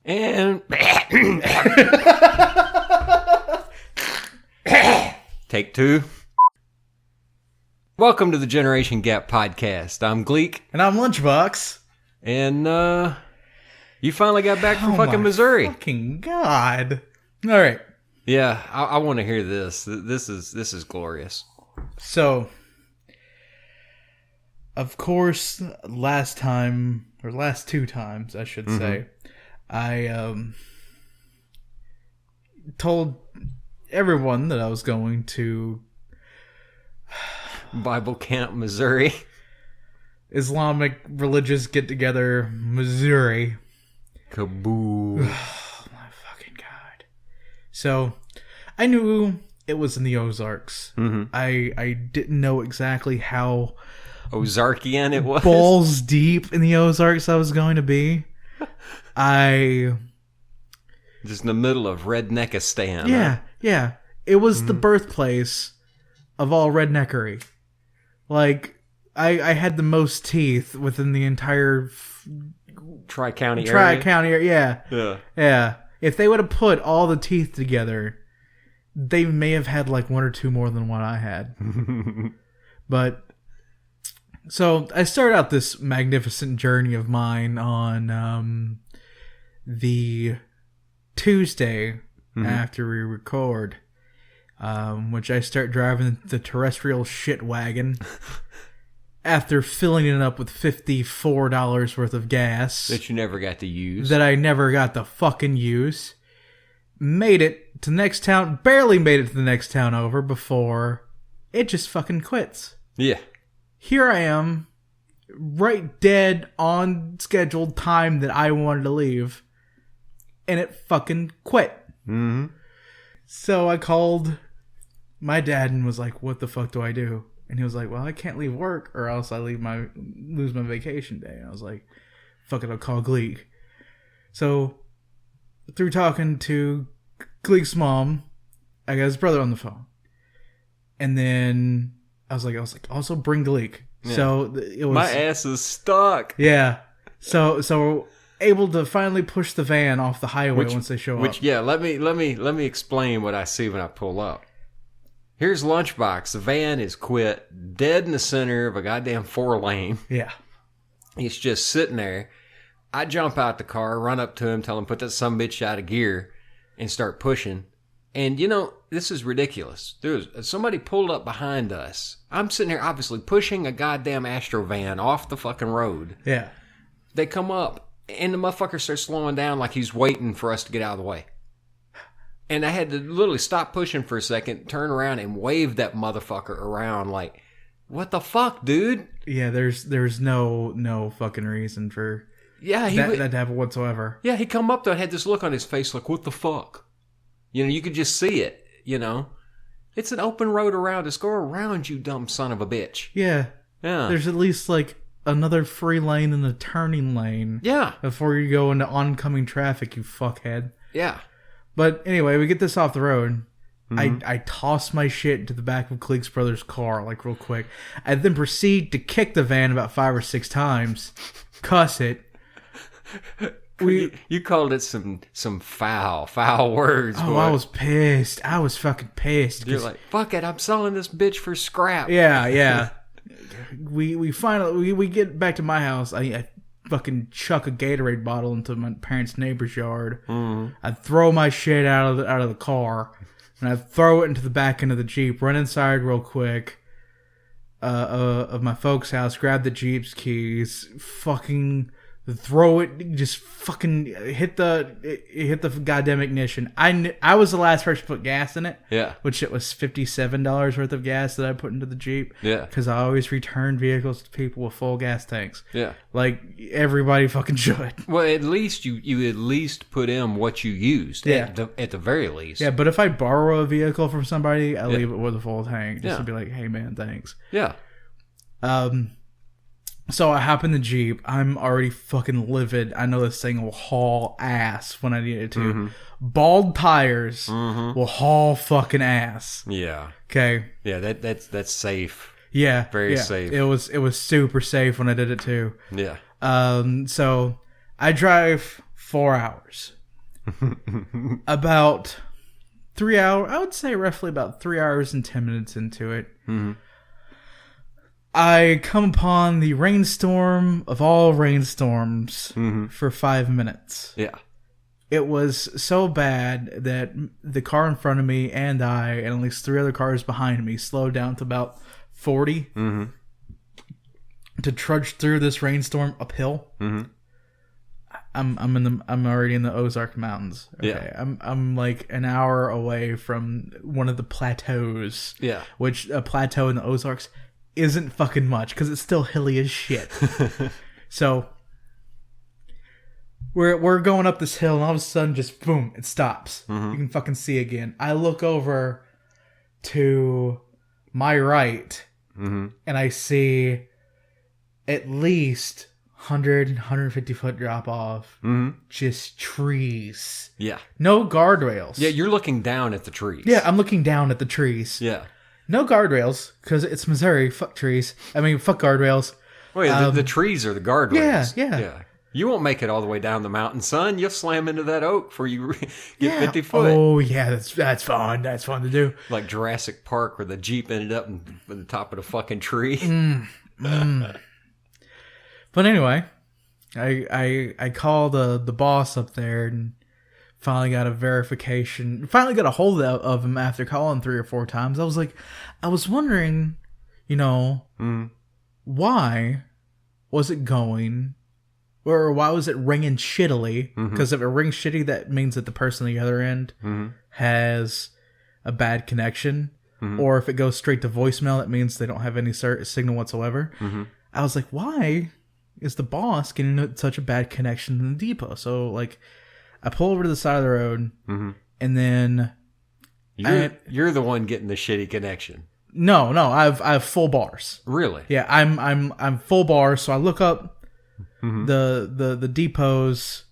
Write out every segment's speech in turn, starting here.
And take two. Welcome to the Generation Gap podcast. I'm Gleek. And I'm Lunchbox. And you finally got back from fucking Missouri. Fucking God. All right. Yeah, I want to hear this. This is glorious. So, of course, last two times, I should say, I told everyone that I was going to Bible Camp, Missouri. Islamic religious get-together, Missouri. Cabool. Oh, my fucking God. So, I knew it was in the Ozarks. Mm-hmm. I didn't know exactly how Ozarkian it was. Balls deep in the Ozarks I was going to be. Just in the middle of Redneckistan. Yeah, yeah. It was the birthplace of all redneckery. Like, I had the most teeth within the entire Tri-County area. Yeah. If they would have put all the teeth together, they may have had like one or two more than what I had. But so I started out this magnificent journey of mine on the Tuesday after we record, which I start driving the terrestrial shit wagon after filling it up with $54 worth of gas that you never got to use. That I never got to fucking use. Made it to the next town, barely made it to the next town over before it just fucking quits. Yeah. Here I am, right dead on scheduled time that I wanted to leave, and it fucking quit. Mm-hmm. So I called my dad and was like, what the fuck do I do? And he was like, well, I can't leave work or else I lose my vacation day. And I was like, fuck it, I'll call Gleek. So through talking to Gleek's mom, I got his brother on the phone. And then I was like, also bring Gleek. Yeah. So it was, my ass is stuck. Yeah. So able to finally push the van off the highway once they show up. Yeah, let me explain what I see when I pull up. Here's Lunchbox. The van is quit, dead in the center of a goddamn 4-lane. Yeah. He's just sitting there. I jump out the car, run up to him, tell him put that sumbitch out of gear, and start pushing. And, you know, this is ridiculous. Somebody pulled up behind us. I'm sitting here obviously pushing a goddamn Astro van off the fucking road. Yeah. They come up, and the motherfucker starts slowing down like he's waiting for us to get out of the way. And I had to literally stop pushing for a second, turn around, and wave that motherfucker around like, what the fuck, dude? Yeah, there's no fucking reason for that to happen whatsoever. Yeah, he come up though and had this look on his face like, what the fuck? You know, you could just see it, you know. It's an open road around us. Go around, you dumb son of a bitch. Yeah. Yeah. There's at least like another free lane and a turning lane. Yeah. Before you go into oncoming traffic, you fuckhead. Yeah. But anyway, we get this off the road. I toss my shit into the back of Gleek's brother's car, like real quick. I then proceed to kick the van about 5 or 6 times, cuss it. You called it some foul words. Oh, boy. I was pissed. I was fucking pissed. You're like, fuck it, I'm selling this bitch for scrap. Yeah. we finally we get back to my house. I fucking chuck a Gatorade bottle into my parents' neighbor's yard. Mm-hmm. I throw my shit out of the car, and I throw it into the back end of the Jeep. Run inside real quick of my folks' house. Grab the Jeep's keys. Fucking throw it. Just fucking hit the goddamn ignition. I was the last person to put gas in it. Yeah. Which it was $57 worth of gas that I put into the Jeep. Yeah. Because I always return vehicles to people with full gas tanks. Yeah. Like everybody fucking should. Well, at least you at least put in what you used. Yeah. At the very least. Yeah, but if I borrow a vehicle from somebody, I leave it with a full tank just to be like, hey man, thanks. Yeah. So I hop in the Jeep. I'm already fucking livid. I know this thing will haul ass when I need it to. Mm-hmm. Bald tires will haul fucking ass. Yeah. Okay. Yeah, that's safe. Yeah. Very safe. It was super safe when I did it too. Yeah. So I drive 4 hours. About 3 hours, I would say roughly about 3 hours and 10 minutes into it. Mm-hmm. I come upon the rainstorm of all rainstorms for 5 minutes. Yeah. It was so bad that the car in front of me and at least 3 other cars behind me slowed down to about 40 to trudge through this rainstorm uphill. Mm-hmm. I'm already in the Ozark Mountains. Okay. Yeah. I'm like an hour away from one of the plateaus. Yeah. Which a plateau in the Ozarks isn't fucking much because it's still hilly as shit. So we're going up this hill and all of a sudden just boom, it stops. You can fucking see again. I look over to my right and I see at least 150 foot drop off. Just trees. Yeah. No guardrails. Yeah, you're looking down at the trees. Yeah, I'm looking down at the trees. Yeah. No guardrails, because it's Missouri. Fuck trees. I mean, fuck guardrails. Oh, yeah, the trees are the guardrails. Yeah. You won't make it all the way down the mountain, son. You'll slam into that oak before you get 50 foot. Oh, yeah, that's fun. That's fun to do. Like Jurassic Park, where the Jeep ended up in the top of the fucking tree. But anyway, I called the boss up there and finally got a verification. Finally got a hold of him after calling 3 or 4 times. I was wondering, why was it going, or why was it ringing shittily? Because if it rings shitty, that means that the person on the other end has a bad connection. Or if it goes straight to voicemail, it means they don't have any signal whatsoever. I was like, why is the boss getting such a bad connection in the depot? So, like, I pull over to the side of the road, and then you're the one getting the shitty connection. No, I have full bars. Really? Yeah, I'm full bars. So I look up the depot's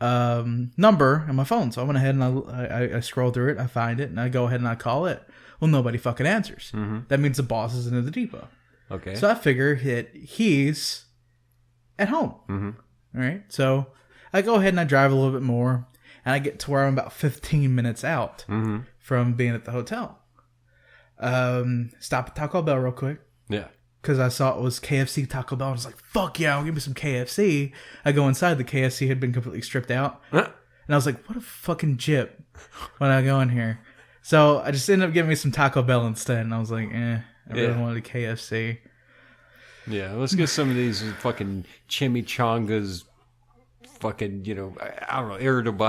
number on my phone. So I went ahead and I scroll through it, I find it, and I go ahead and I call it. Well, nobody fucking answers. That means the boss is in the depot. Okay. So I figure he's at home. All right. So I go ahead and I drive a little bit more, and I get to where I'm about 15 minutes out from being at the hotel. Stop at Taco Bell real quick. Yeah. Because I saw it was KFC Taco Bell. I was like, fuck yeah, I'll give me some KFC. I go inside. The KFC had been completely stripped out. And I was like, what a fucking jip when I go in here. So I just ended up getting me some Taco Bell instead. And I was like, I really wanted a KFC. Yeah, let's get some of these fucking chimichangas. Fucking, I don't know, irritable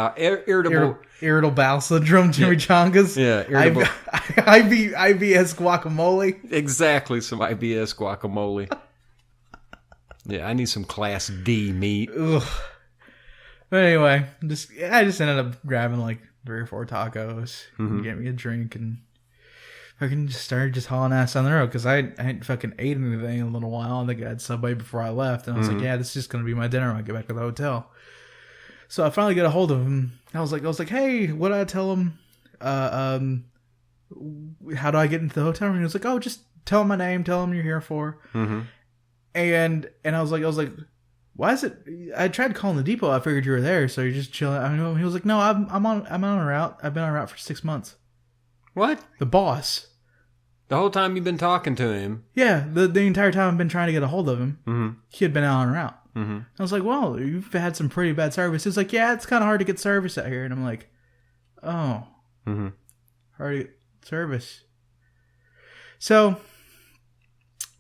bowel syndrome, chimichangas. Yeah, irritable. IBS guacamole. Exactly, some IBS guacamole. Yeah, I need some Class D meat. Ugh. But anyway, I just ended up grabbing like 3 or 4 tacos, and get me a drink, and fucking just started just hauling ass on the road because I hadn't fucking ate anything in a little while. I think I had Subway before I left, and I was like, yeah, this is just gonna be my dinner when I get back to the hotel. So I finally get a hold of him. I was like, hey, what did I tell him? How do I get into the hotel room? And he was like, oh, just tell him my name, tell him you're here for. And I was like, why is it? I tried calling the depot. I figured you were there, so you're just chilling. I mean, he was like, no, I'm on a route. I've been on a route for 6 months. What? The boss. The whole time you've been talking to him? Yeah, the entire time I've been trying to get a hold of him. He had been out on a route. I was like, well, you've had some pretty bad service. He's like, yeah, it's kind of hard to get service out here. And I'm like, oh, hard to get service. So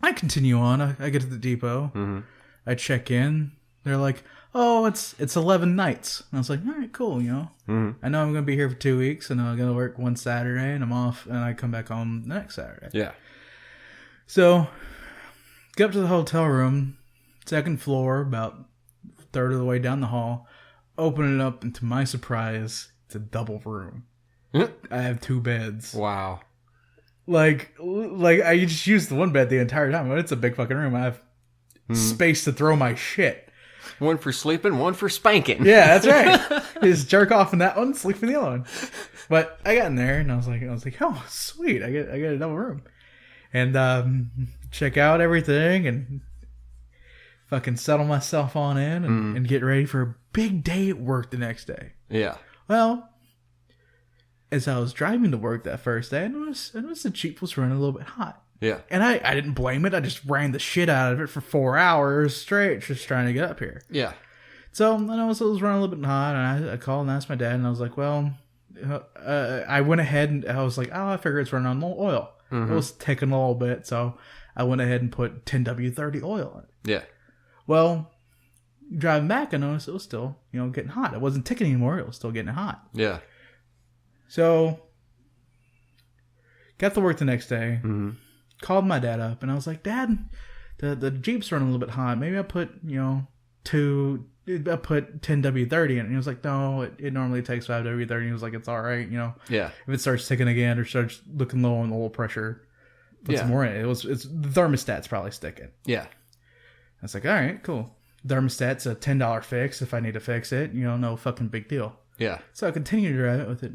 I continue on. I get to the depot. I check in. They're like, oh, it's 11 nights. And I was like, all right, cool, I know I'm going to be here for 2 weeks, and I'm going to work one Saturday, and I'm off, and I come back home the next Saturday. Yeah. So, get up to the hotel room, 2nd floor, about a third of the way down the hall, open it up, and to my surprise, it's a double room. I have 2 beds. Wow. Like I just used the one bed the entire time, but it's a big fucking room. I have space to throw my shit. One for sleeping, one for spanking. Yeah, that's right. Just jerk off in that one, sleep in the other one. But I got in there and I was like, oh, sweet, I get a double room, and check out everything and fucking settle myself on in and get ready for a big day at work the next day. Yeah. Well, as I was driving to work that first day, I noticed the Jeep was running a little bit hot. Yeah. And I didn't blame it. I just ran the shit out of it for 4 hours straight just trying to get up here. Yeah. So I noticed it was running a little bit hot, and I called and asked my dad, and I was like, well, I went ahead and I was like, oh, I figure it's running on low oil. It was ticking a little bit, so I went ahead and put 10W30 oil in it. Yeah. Well, driving back, I noticed it was still, getting hot. It wasn't ticking anymore. It was still getting hot. Yeah. So, got to work the next day, called my dad up, and I was like, Dad, the Jeep's running a little bit hot. Maybe I put, I put 10W30 in it. And he was like, no, it normally takes 5W30. And he was like, it's all right, Yeah. If it starts ticking again or starts looking low on the oil pressure, put some more in it. It's the thermostat's probably sticking. Yeah. I was like, all right, cool. Thermostat's a $10 fix if I need to fix it. No fucking big deal. Yeah. So I continued to drive it with it,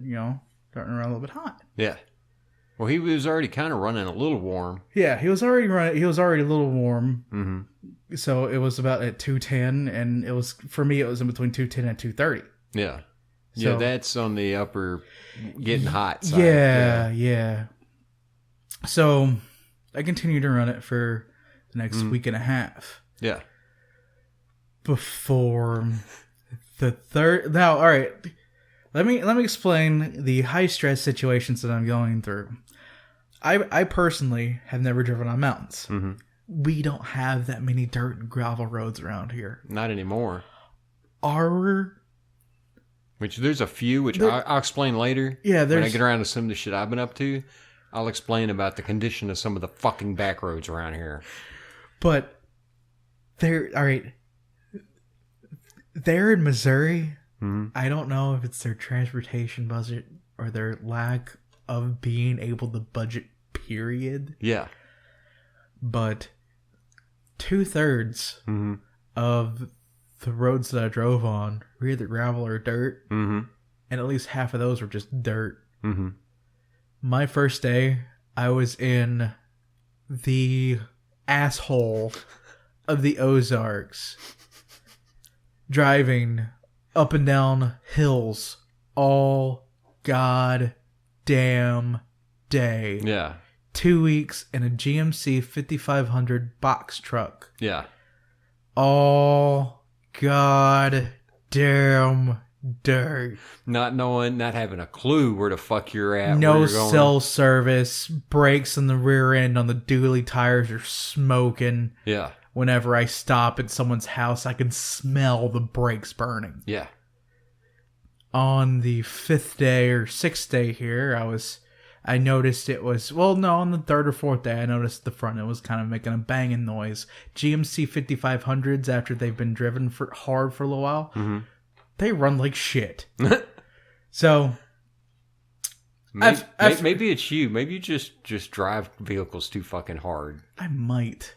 starting around a little bit hot. Yeah. Well, he was already kind of running a little warm. Yeah, he was already a little warm. Mm-hmm. So it was about at 210, and it was, for me, it was in between 210 and 230. Yeah. So, yeah, that's on the upper getting hot side. Yeah. So I continued to run it for the next week and a half. Yeah. Before the third... Now, all right. Let me explain the high stress situations that I'm going through. I personally have never driven on mountains. Mm-hmm. We don't have that many dirt and gravel roads around here. Not anymore. Which there's a few, which I'll explain later. Yeah, when I get around to some of the shit I've been up to, I'll explain about the condition of some of the fucking back roads around here. But they're in Missouri. I don't know if it's their transportation budget or their lack of being able to budget, period. Yeah. But 2/3 of the roads that I drove on were either gravel or dirt. Mm-hmm. And at least half of those were just dirt. Mm-hmm. My first day, I was in the asshole of the Ozarks, driving up and down hills all goddamn day. Yeah. 2 weeks in a GMC 5500 box truck. Yeah. All goddamn dirt. Not having a clue where the fuck you're at. No where you're going. cell service. Brakes in the rear end on the dually tires are smoking. Yeah. Whenever I stop at someone's house, I can smell the brakes burning. Yeah. On the 5th day or 6th day here, I noticed it was, on the 3rd or 4th day, I noticed the front end was kind of making a banging noise. GMC 5500s, after they've been driven hard for a little while, they run like shit. So, maybe it's you. Maybe you just drive vehicles too fucking hard. I might.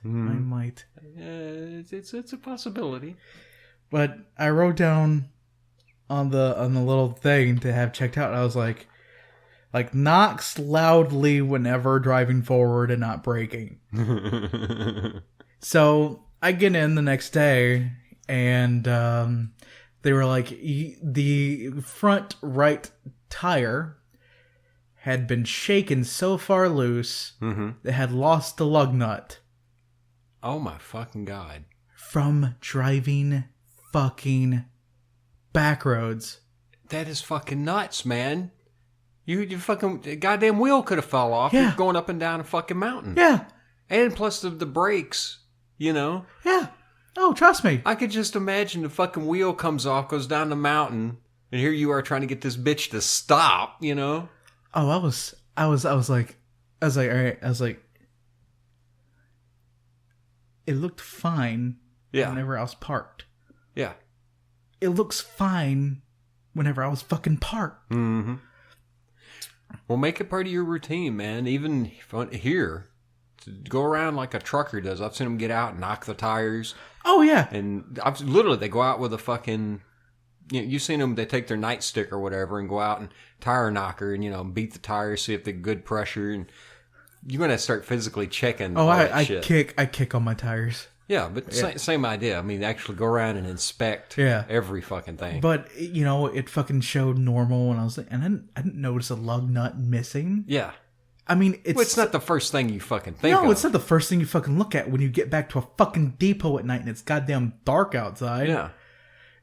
It's a possibility. But I wrote down on the little thing to have checked out, I was like knocks loudly whenever driving forward and not braking. So I get in the next day, and they were like, the front right tire had been shaken so far loose that had lost the lug nut. Oh my fucking God. From driving fucking back roads. That is fucking nuts, man. You fucking goddamn wheel could have fell off. Yeah. You're going up and down a fucking mountain. Yeah. And plus the brakes, Yeah. Oh, trust me. I could just imagine the fucking wheel comes off, goes down the mountain, and here you are trying to get this bitch to stop, Oh, I was like, all right. I was like, it looked fine. Yeah. Whenever I was parked. Yeah. It looks fine whenever I was fucking parked. Mm-hmm. Well, make it part of your routine, man. Even here, to go around like a trucker does. I've seen them get out and knock the tires. Oh, yeah. And they go out with a fucking... you've seen them, they take their nightstick or whatever and go out and tire knocker and, beat the tires, see if they're good pressure. And you're going to start physically checking all that shit. I kick on my tires. Yeah, but same idea. I mean, actually go around and inspect every fucking thing. But, it fucking showed normal, and I was like, and I didn't notice a lug nut missing. Yeah. I mean, it's not the first thing you fucking think of. No, it's not the first thing you fucking look at when you get back to a fucking depot at night and it's goddamn dark outside. Yeah.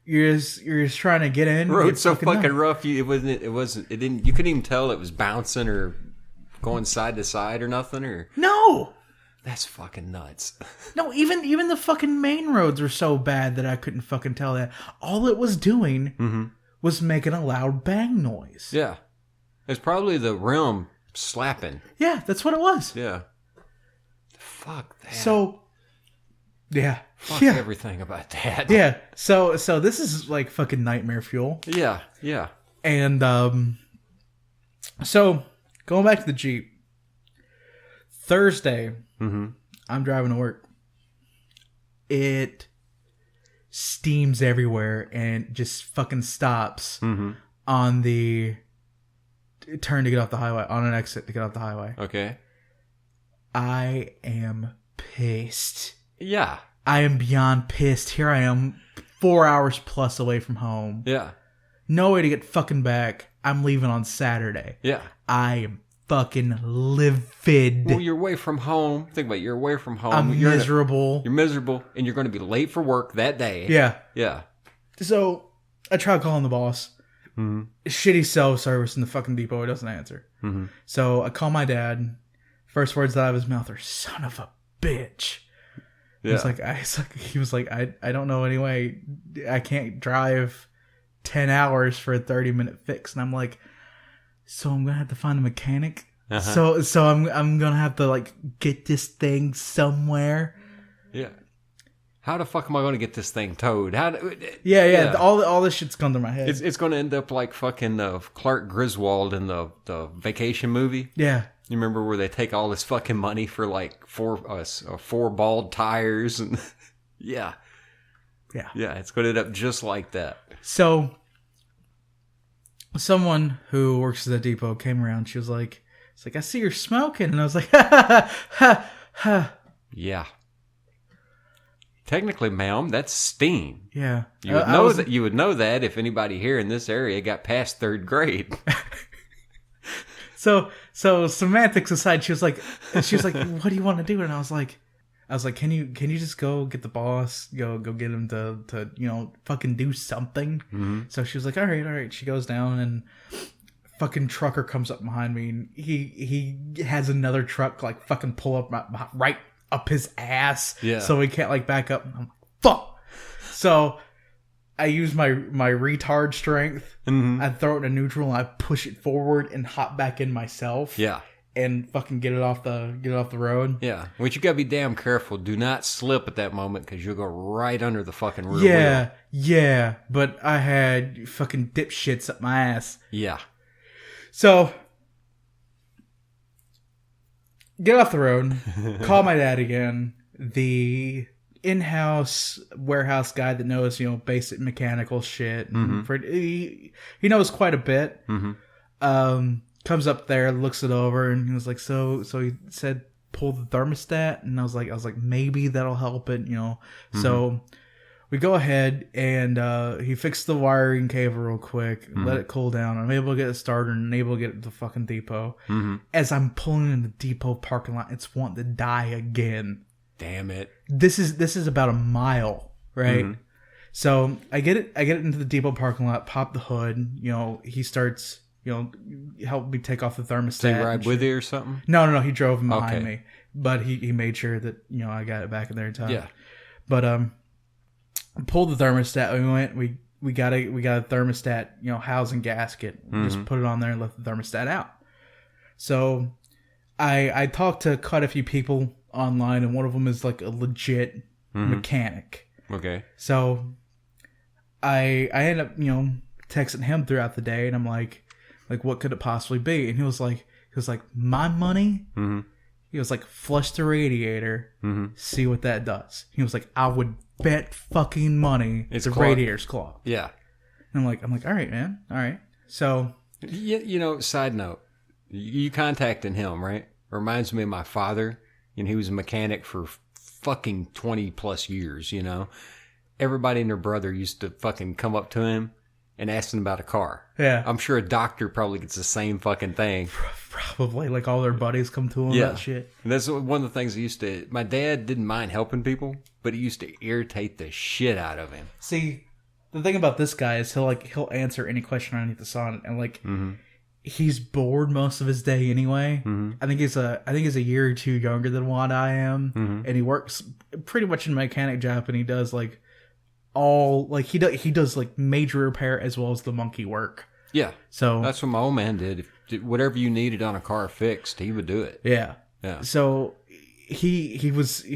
You're just trying to get in. Road's so fucking rough. You couldn't even tell it was bouncing or going side to side or nothing, or no. That's fucking nuts. No, even the fucking main roads were so bad that I couldn't fucking tell that. All it was doing was making a loud bang noise. Yeah. It's probably the rim slapping. Yeah, that's what it was. Yeah. Fuck that. So, yeah. Fuck everything about that. Yeah. So this is like fucking nightmare fuel. Yeah, yeah. And, so, going back to the Jeep. Thursday, I'm driving to work. It steams everywhere and just fucking stops on the turn to get off the highway, on an exit to get off the highway. Okay. I am pissed. Yeah. I am beyond pissed. Here I am, 4 hours plus away from home. Yeah. No way to get fucking back. I'm leaving on Saturday. Yeah. I am fucking livid. Well, you're away from home. Think about it. You're away from home. I'm miserable. You're miserable, and you're going to be late for work that day. Yeah. Yeah. So, I tried calling the boss. Shitty cell service in the fucking depot. He doesn't answer. So, I call my dad. First words out of his mouth are, son of a bitch. Yeah. He was like, I don't know any way. I can't drive 10 hours for a 30-minute fix. And I'm like, so I'm gonna have to find a mechanic. So I'm gonna have to like get this thing somewhere. Yeah. How the fuck am I gonna get this thing towed? Yeah. All this shit's gone through my head. It's gonna end up like fucking Clark Griswold in the Vacation movie. Yeah. You remember where they take all this fucking money for like four bald tires and yeah. It's gonna end up just like that. So. Someone who works at the depot came around. She was like, "It's like I see you're smoking," and I was like, "Ha." Yeah. Technically, ma'am, that's steam. Yeah. You would know that if anybody here in this area got past 3rd grade. So semantics aside, she was like, "What do you want to do?" And I was like, "Can you just go get the boss, go get him to fucking do something?" So she was like, all right. She goes down and fucking trucker comes up behind me and he has another truck like fucking pull up right up his ass. Yeah. So he can't like back up. I'm like, fuck. So I use my retard strength. I throw it in neutral and I push it forward and hop back in myself. Yeah. And fucking get it off the road. Yeah, which you gotta be damn careful. Do not slip at that moment because you'll go right under the fucking rear wheel. Yeah. But I had fucking dipshits up my ass. Yeah. So get off the road. Call my dad again. The in-house warehouse guy that knows basic mechanical shit. And he knows quite a bit. Comes up there, looks it over, and he was like, so he said, pull the thermostat, and I was like, maybe that'll help it, So we go ahead, and he fixed the wiring cable real quick, let it cool down. I'm able to get it started and able to get it to the fucking depot. As I'm pulling in the depot parking lot, it's wanting to die again. Damn it. This is about a mile, right? So I get it into the depot parking lot, pop the hood, he starts... help me take off the thermostat. Did he ride with you or something? No, he drove behind me. But he made sure that, I got it back in there in time. Yeah. But pulled the thermostat. We got a thermostat, housing gasket. Just put it on there and let the thermostat out. So I talked to quite a few people online, and one of them is like a legit mechanic. Okay. So I ended up, texting him throughout the day, and I'm like, what could it possibly be? And he was like, my money. He was like, flush the radiator, see what that does. He was like, I would bet fucking money the radiator's clogged. Yeah. And I'm like, all right, man, all right. So, side note, you contacting him, right? Reminds me of my father. He was a mechanic for fucking 20 plus years, you know. Everybody and their brother used to fucking come up to him and ask him about a car. Yeah. I'm sure a doctor probably gets the same fucking thing. Probably. Like all their buddies come to him about shit. And that's one of the things my dad didn't mind helping people, but it used to irritate the shit out of him. See, the thing about this guy is he'll answer any question underneath the sun, and like he's bored most of his day anyway. I think he's a year or two younger than what I am, and he works pretty much in a mechanic job, and he does like he does like major repair as well as the monkey work. Yeah, so that's what my old man did. Whatever you needed on a car fixed, he would do it. Yeah. So he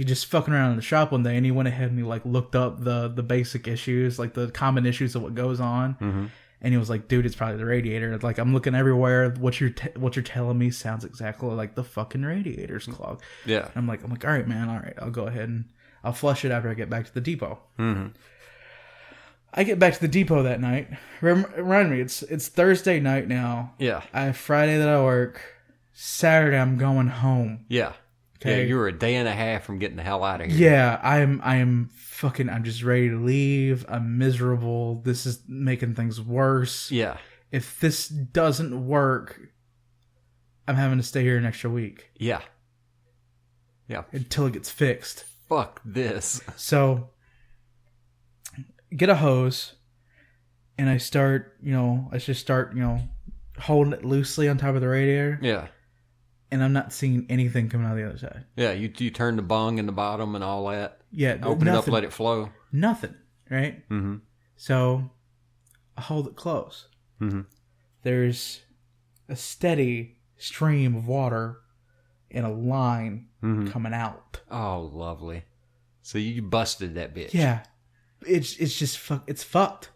just fucking around in the shop one day, and he went ahead and he like looked up the basic issues, like the common issues of what goes on. And he was like, dude, it's probably the radiator. Like, I'm looking everywhere. What you're telling me sounds exactly like the fucking radiator's clogged. Yeah. And I'm like, all right, man. All right. I'll go ahead and I'll flush it after I get back to the depot. I get back to the depot that night. Remind me, it's Thursday night now. Yeah. I have Friday that I work. Saturday I'm going home. Yeah. Okay. Yeah, you were a day and a half from getting the hell out of here. Yeah, I'm just ready to leave. I'm miserable. This is making things worse. Yeah. If this doesn't work, I'm having to stay here an extra week. Yeah. Yeah. Until it gets fixed. Fuck this. So, get a hose, and I just start, holding it loosely on top of the radiator. Yeah. And I'm not seeing anything coming out of the other side. Yeah, you turn the bung in the bottom and all that. Yeah. Open it up, let it flow. Nothing, right? So, I hold it close. There's a steady stream of water and a line coming out. Oh, lovely. So you busted that bitch. Yeah. It's just it's fucked.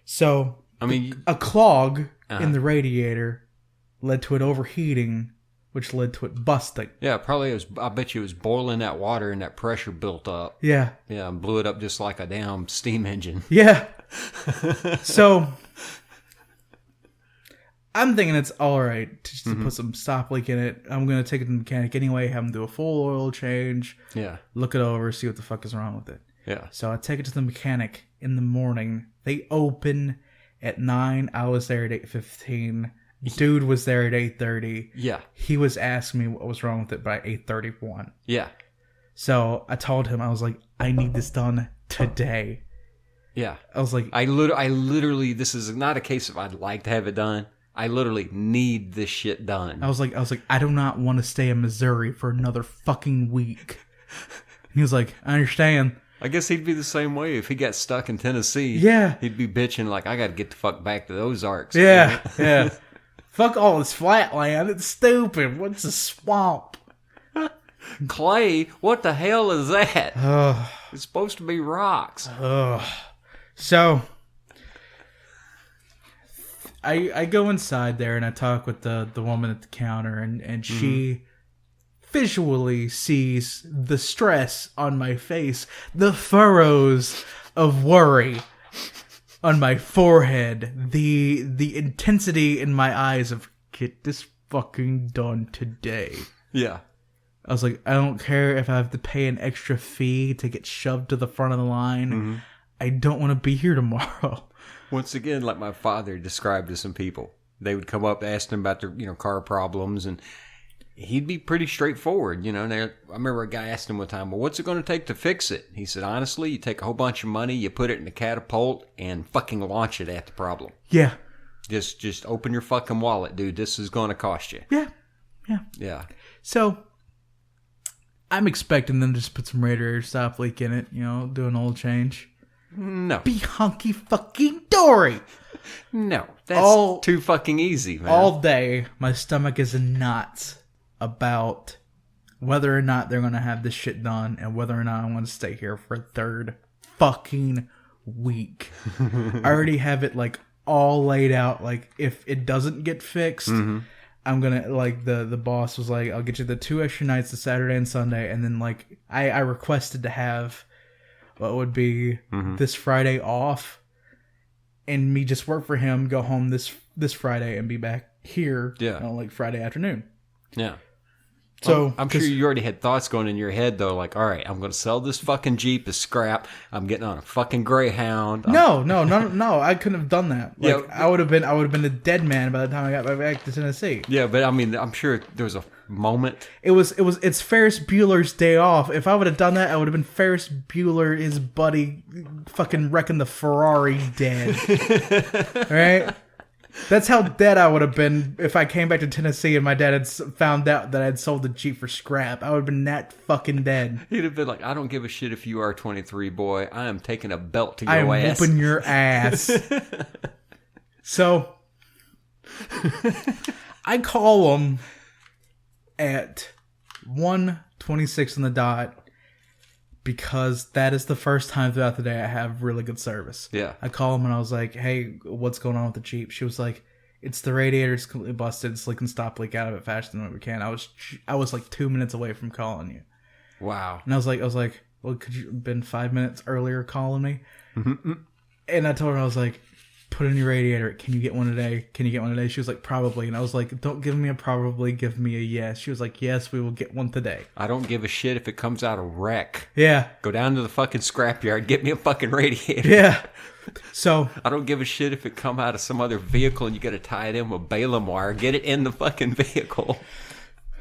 So, I mean, a clog in the radiator led to it overheating, which led to it busting. Yeah, probably I bet you it was boiling that water and that pressure built up. Yeah. Yeah, and blew it up just like a damn steam engine. Yeah. So, I'm thinking it's all right to put some stop leak in it. I'm going to take it to the mechanic anyway, have him do a full oil change. Yeah. Look it over, see what the fuck is wrong with it. Yeah. So I take it to the mechanic in the morning. They open at 9. I was there at 8:15. Dude was there at 8:30. Yeah. He was asking me what was wrong with it by 8:31. Yeah. So I told him, I was like, I need this done today. Yeah. I was like, I literally, this is not a case of I'd like to have it done. I literally need this shit done. I was like, I do not want to stay in Missouri for another fucking week. And he was like, I understand. I guess he'd be the same way if he got stuck in Tennessee. Yeah. He'd be bitching like, I got to get the fuck back to the Ozarks. Yeah. Yeah. Fuck all this flat land. It's stupid. What's a swamp? Clay? What the hell is that? It's supposed to be rocks. So, I go inside there and I talk with the woman at the counter, and she visually sees the stress on my face, the furrows of worry on my forehead, the intensity in my eyes of get this fucking done today. Yeah. I was like, I don't care if I have to pay an extra fee to get shoved to the front of the line. I don't want to be here tomorrow. Once again, like my father described to some people, they would come up asking about their car problems, and he'd be pretty straightforward. I remember a guy asked him one time, well, what's it going to take to fix it? He said, honestly, you take a whole bunch of money, you put it in a catapult, and fucking launch it at the problem. Yeah. Just open your fucking wallet, dude. This is going to cost you. Yeah. Yeah. Yeah. So, I'm expecting them to just put some radiator stop leak in it, do an oil change. No. Be hunky fucking dory. No. That's too fucking easy, man. All day, my stomach is in knots about whether or not they're going to have this shit done and whether or not I'm going to stay here for a third fucking week. I already have it like all laid out. Like if it doesn't get fixed, I'm going to like the boss was like, I'll get you the 2 extra nights, the Saturday and Sunday. And then like I requested to have what would be this Friday off and me just work for him, go home this Friday and be back here like Friday afternoon. Yeah. So I'm sure you already had thoughts going in your head though, like, all right, I'm going to sell this fucking Jeep as scrap. I'm getting on a fucking Greyhound. No. I couldn't have done that. Like, yeah, I would have been a dead man by the time I got back to Tennessee. Yeah, but I mean, I'm sure there was a moment. It's Ferris Bueller's Day Off. If I would have done that, I would have been Ferris Bueller, his buddy, fucking wrecking the Ferrari dead. Right? That's how dead I would have been if I came back to Tennessee and my dad had found out that I'd sold the Jeep for scrap. I would have been that fucking dead. He'd have been like, I don't give a shit if you are 23, boy. I am taking a belt to your I'm ass. whooping your ass. So, I call him at 1:26 on the dot because that is the first time throughout the day I have really good service. Yeah. I call him and I was like, hey, what's going on with the Jeep? She was like, it's the radiator. It's completely busted. It's leak and stop leak out of it faster than we can. I was like 2 minutes away from calling you. Wow. And I was like, well, could you have been 5 minutes earlier calling me? Mm-hmm. And I told her, I was like, put in your radiator. Can you get one today? Can you get one today? She was like, probably. And I was like, don't give me a probably, give me a yes. She was like, yes, we will get one today. I don't give a shit if it comes out a wreck. Yeah. Go down to the fucking scrapyard, get me a fucking radiator. Yeah. So I don't give a shit if it come out of some other vehicle and you got to tie it in with Balaam wire. Get it in the fucking vehicle.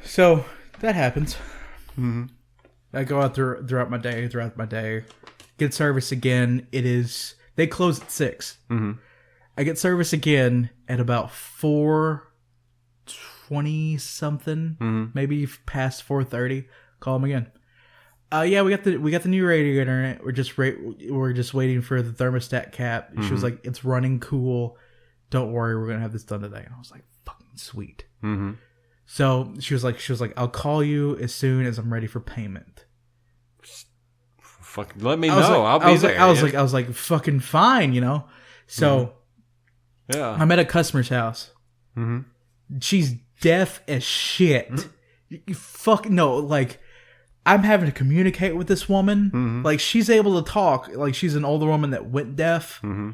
So that happens. Mm-hmm. I go out throughout my day, get service again. They close at 6. Mm-hmm. I get service again at about 4:20 something, maybe past 4:30. Call them again. Yeah, we got the new radiator in it. We're just waiting for the thermostat cap. Mm-hmm. She was like, "It's running cool. Don't worry, we're gonna have this done today." And I was like, "Fucking sweet." Mm-hmm. So she was like, "I'll call you as soon as I'm ready for payment." Fucking let me know. I'll be there. I was like, fucking fine, you know. So. Mm-hmm. Yeah, I'm at a customer's house. Mm-hmm. She's deaf as shit. Mm-hmm. Fuck no, like I'm having to communicate with this woman. Mm-hmm. Like she's able to talk. Like she's an older woman that went deaf. Mm-hmm.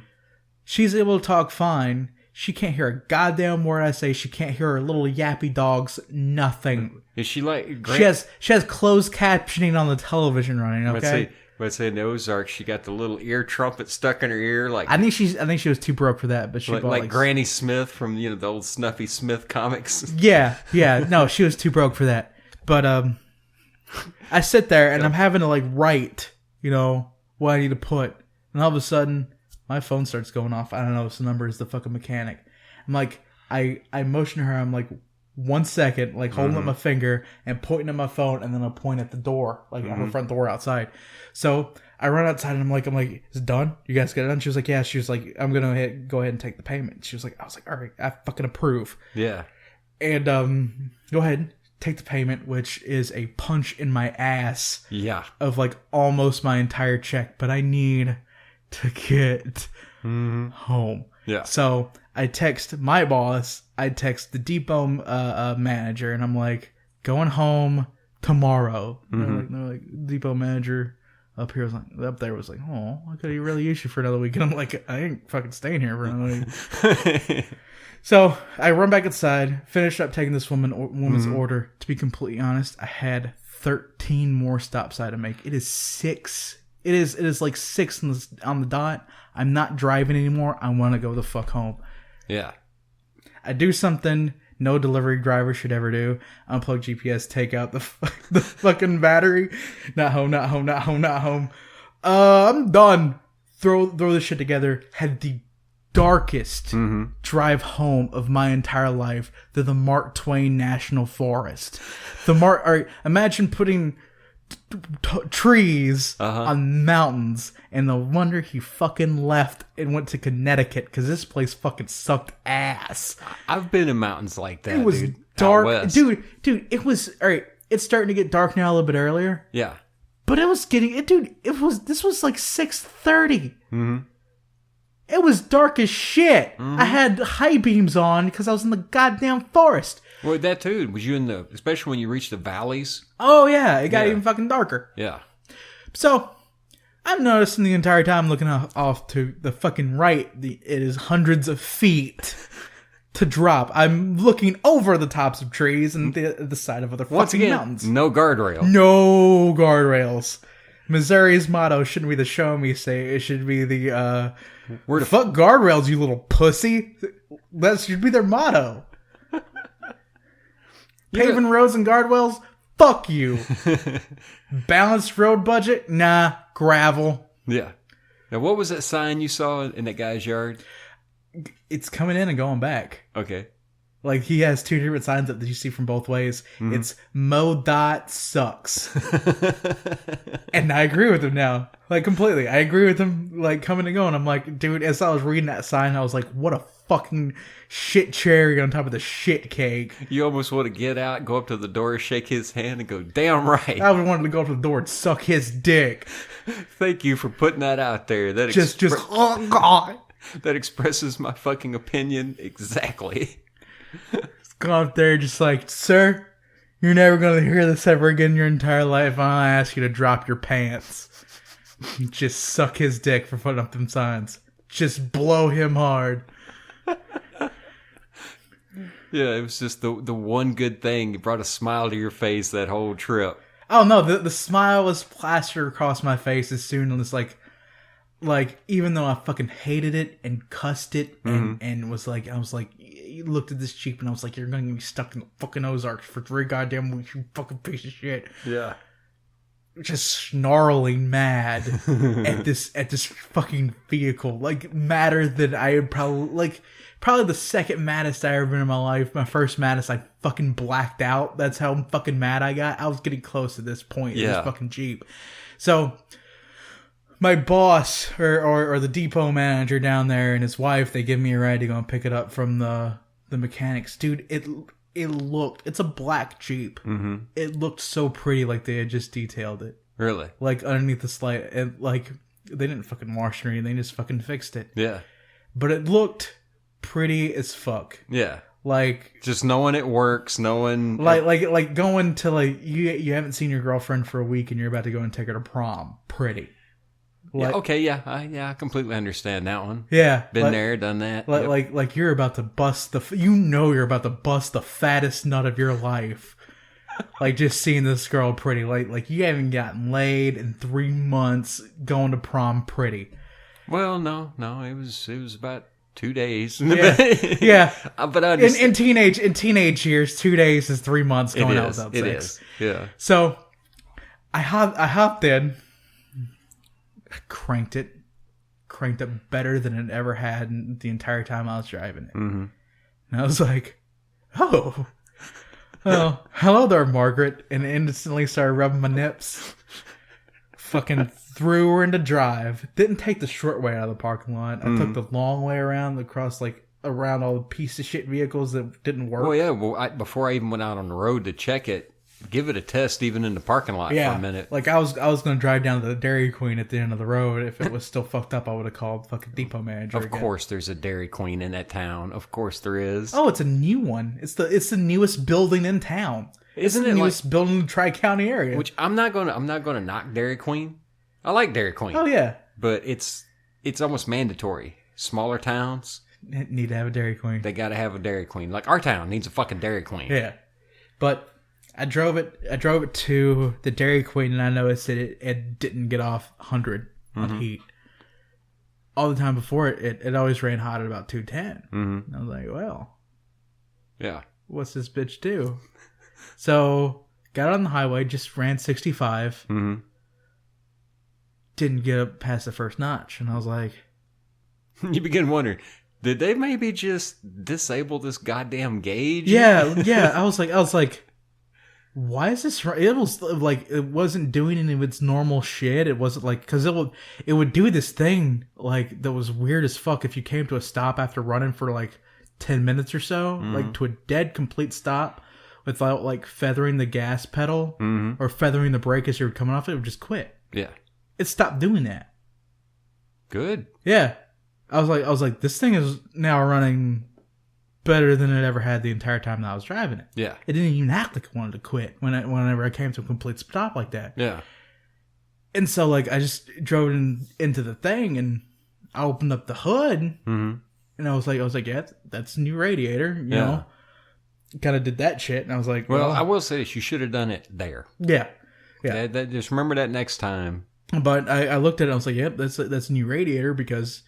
She's able to talk fine. She can't hear a goddamn word I say. She can't hear her little yappy dogs. Nothing. Is she like? She has closed captioning on the television running. Okay. Let's say in the Ozarks, she got the little ear trumpet stuck in her ear. Like I think she was too broke for that, but she bought like Granny Smith from the old Snuffy Smith comics. Yeah. No, she was too broke for that. But I sit there and I'm having to like write, what I need to put, and all of a sudden my phone starts going off. I don't know if the number is the fucking mechanic. I'm like, I motion her. I'm like, 1 second, like holding up my finger and pointing at my phone, and then I point at the door, like at her front door outside. So I run outside and I'm like, is it done? You guys get it done? She was like, yeah. She was like, I'm gonna go ahead and take the payment. She was like, I was like, all right, I fucking approve. Yeah. And go ahead, take the payment, which is a punch in my ass. Yeah. Of like almost my entire check, but I need to get home. Yeah. So I text my boss. I text the depot manager, and I'm like, going home tomorrow. Mm-hmm. They're like, depot manager up there was like, oh, I could really use you for another week. And I'm like, I ain't fucking staying here for another week. So I run back inside, finish up taking this woman's order. To be completely honest, I had 13 more stops I had to make. It is 6. It is like 6 on the dot. I'm not driving anymore. I want to go the fuck home. Yeah. I do something no delivery driver should ever do. Unplug GPS, take out the fucking battery. Not home. I'm done. Throw this shit together. Had the darkest drive home of my entire life to the Mark Twain National Forest. Imagine putting trees on mountains, and no wonder he fucking left and went to Connecticut, because this place fucking sucked ass. I've been in mountains like that. It was dark, dude. It was all right. It's starting to get dark now a little bit earlier. Yeah, but it was getting it, dude. This was like 6:30. It was dark as shit. I had high beams on because I was in the goddamn forest. Well, that too. Was you especially when you reached the valleys? Oh, yeah. It got even fucking darker. Yeah. So, I'm noticing the entire time looking off to the fucking right, it is hundreds of feet to drop. I'm looking over the tops of trees and the side of other fucking mountains. No guardrail. No guardrails. Missouri's motto shouldn't be the show me say. It should be the Where the fuck guardrails, you little pussy. That should be their motto. Paving roads and guardrails? Fuck you. Balanced road budget? Nah, gravel. Yeah. Now, what was that sign you saw in that guy's yard? It's coming in and going back. Okay. Like, he has two different signs that you see from both ways. Mm-hmm. It's MoDOT sucks. And I agree with him now. Like, completely. I agree with him, like, coming and going. I'm like, dude, as I was reading that sign, I was like, what a fucking shit cherry on top of the shit cake. You almost want to get out, go up to the door, shake his hand, and go, damn right. I would want to go up to the door and suck his dick. Thank you for putting that out there. That oh, God. That expresses my fucking opinion exactly. Go up there just like, sir, you're never going to hear this ever again in your entire life. I'll ask you to drop your pants. Just suck his dick for putting up them signs. Just blow him hard. Yeah, it was just the one good thing. It brought a smile to your face that whole trip. Oh, no, the smile was plastered across my face as soon as, like, even though I fucking hated it and cussed it and was like, I was like, you looked at this cheap and I was like, you're going to be stuck in the fucking Ozarks for 3 goddamn weeks, you fucking piece of shit. Yeah. Just snarling mad at this fucking vehicle. Like, madder than I had probably the second maddest I ever been in my life. My first maddest, I fucking blacked out. That's how fucking mad I got. I was getting close at this point in this fucking Jeep. So, my boss, or the depot manager down there and his wife, they give me a ride to go and pick it up from the mechanics. Dude, it's a black Jeep. Mm-hmm. It looked so pretty, like they had just detailed it. Really? Like, underneath the slide. And, like, they didn't fucking wash it or anything. They just fucking fixed it. Yeah. But it looked pretty as fuck. Yeah. Like, just knowing it works, knowing like going to, like, you haven't seen your girlfriend for a week and you're about to go and take her to prom. Pretty. Like, yeah, okay, yeah, I completely understand that one. Yeah, been there, done that. Like you're about to bust you're about to bust the fattest nut of your life. Like, just seeing this girl pretty, like you haven't gotten laid in 3 months, going to prom pretty. Well, no, it was about 2 days. Yeah. But I in teenage years, 2 days is 3 months going out without sex. It is. Yeah. So I hopped in. Cranked up better than it ever had in the entire time I was driving it. Mm-hmm. And I was like, oh, well, hello there, Margaret. And instantly started rubbing my nips. Fucking threw her into drive. Didn't take the short way out of the parking lot. I took the long way around, across, like, around all the piece of shit vehicles that didn't work. Well, yeah. Before I even went out on the road to check it, give it a test even in the parking lot for a minute. Like, I was going to drive down to the Dairy Queen at the end of the road. If it was still fucked up, I would have called fucking depot manager Of course there's a Dairy Queen in that town. Of course there is. Oh, it's a new one. It's the newest building in town. Isn't it the newest building in the Tri-County area? Which I'm not going to knock Dairy Queen. I like Dairy Queen. Oh, yeah. But it's almost mandatory. Smaller towns need to have a Dairy Queen. They got to have a Dairy Queen. Like, our town needs a fucking Dairy Queen. Yeah. But I drove it to the Dairy Queen, and I noticed that it didn't get off 100 on heat. All the time before it always ran hot at about 210. Mm-hmm. And I was like, well, yeah, what's this bitch do? So got on the highway, just ran 65. Mm-hmm. Didn't get up past the first notch, and I was like, you begin wondering, did they maybe just disable this goddamn gauge? Yeah. I was like, why is this? It was like, it wasn't doing any of its normal shit. It wasn't like, because it would do this thing like that was weird as fuck if you came to a stop after running for like 10 minutes or so, like to a dead complete stop without like feathering the gas pedal or feathering the brake as you were coming off it would just quit. Yeah. It stopped doing that. Good. Yeah. I was like, this thing is now running better than it ever had the entire time that I was driving it. Yeah. It didn't even act like it wanted to quit whenever I came to a complete stop like that. Yeah. And so, like, I just drove into the thing, and I opened up the hood, And I was like, yeah, that's a new radiator. You know, kind of did that shit. And I was like, well, I will say this: you should have done it there. Yeah. Just remember that next time. But I looked at it. I was like, yep, that's a new radiator because,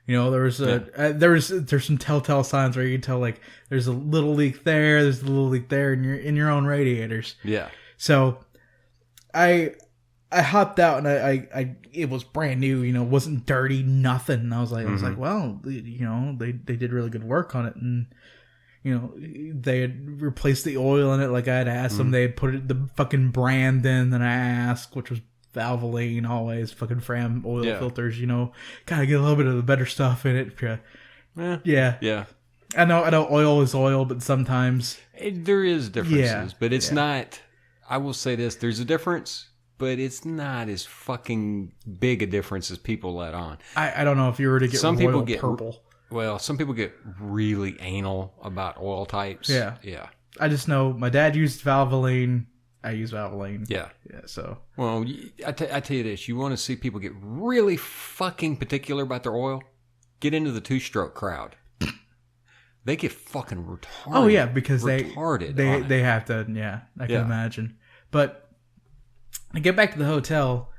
you know, there's some telltale signs where you can tell like there's a little leak there, there's a little leak there in your own radiators. Yeah. So I hopped out and I it was brand new, you know, wasn't dirty, nothing. And I was like, well, you know, they did really good work on it, and you know, they had replaced the oil in it like I had asked them. They had put the fucking brand in that I asked, which was Valvoline, always fucking Fram oil filters, you know, kind of get a little bit of the better stuff in it. Yeah. I know oil is oil, but sometimes there is differences, but it's not. I will say this: there's a difference, but it's not as fucking big a difference as people let on. I don't know if you were to get some people get purple. Well, some people get really anal about oil types. Yeah. I just know my dad used Valvoline. I use Valvoline. Yeah. So. Well, I tell you this: you want to see people get really fucking particular about their oil? Get into the two-stroke crowd. They get fucking retarded. Oh yeah, because they have to. Yeah, I can imagine. But I get back to the hotel,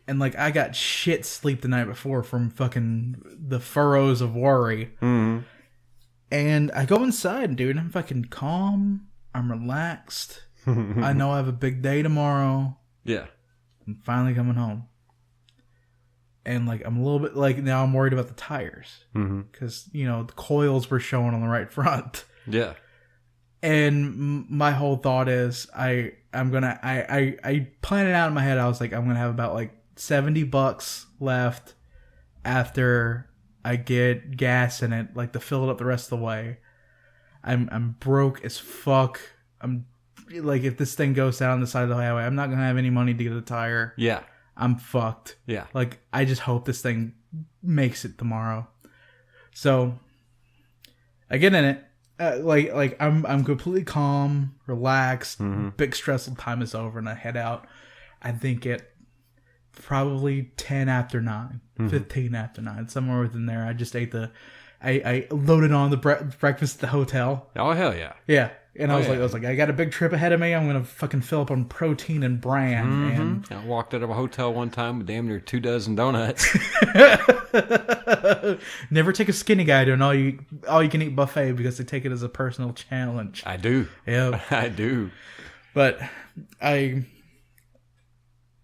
and like I got shit sleep the night before from fucking the furrows of worry. Mm-hmm. And I go inside, dude. I'm fucking calm. I'm relaxed. I know I have a big day tomorrow. Yeah. I'm finally coming home. And like I'm a little bit like now I'm worried about the tires because you know the coils were showing on the right front. Yeah. And my whole thought is I planned it out in my head. I was like I'm gonna have about like $70 left after I get gas in it, like to fill it up the rest of the way. I'm broke as fuck. I'm like, if this thing goes down the side of the highway, I'm not gonna have any money to get a tire. Yeah, I'm fucked. Yeah, like I just hope this thing makes it tomorrow. So I get in it. Like I'm completely calm, relaxed. Big stressful time is over, and I head out. I think at probably 10 after 9, 15 after 9, somewhere within there. I just ate I loaded on the breakfast at the hotel. Oh hell yeah, yeah. And I was like, I got a big trip ahead of me. I'm gonna fucking fill up on protein and bran. And I walked out of a hotel one time with damn near 24 donuts. Never take a skinny guy to an all you can eat buffet because they take it as a personal challenge. I do. Yeah, I do. But I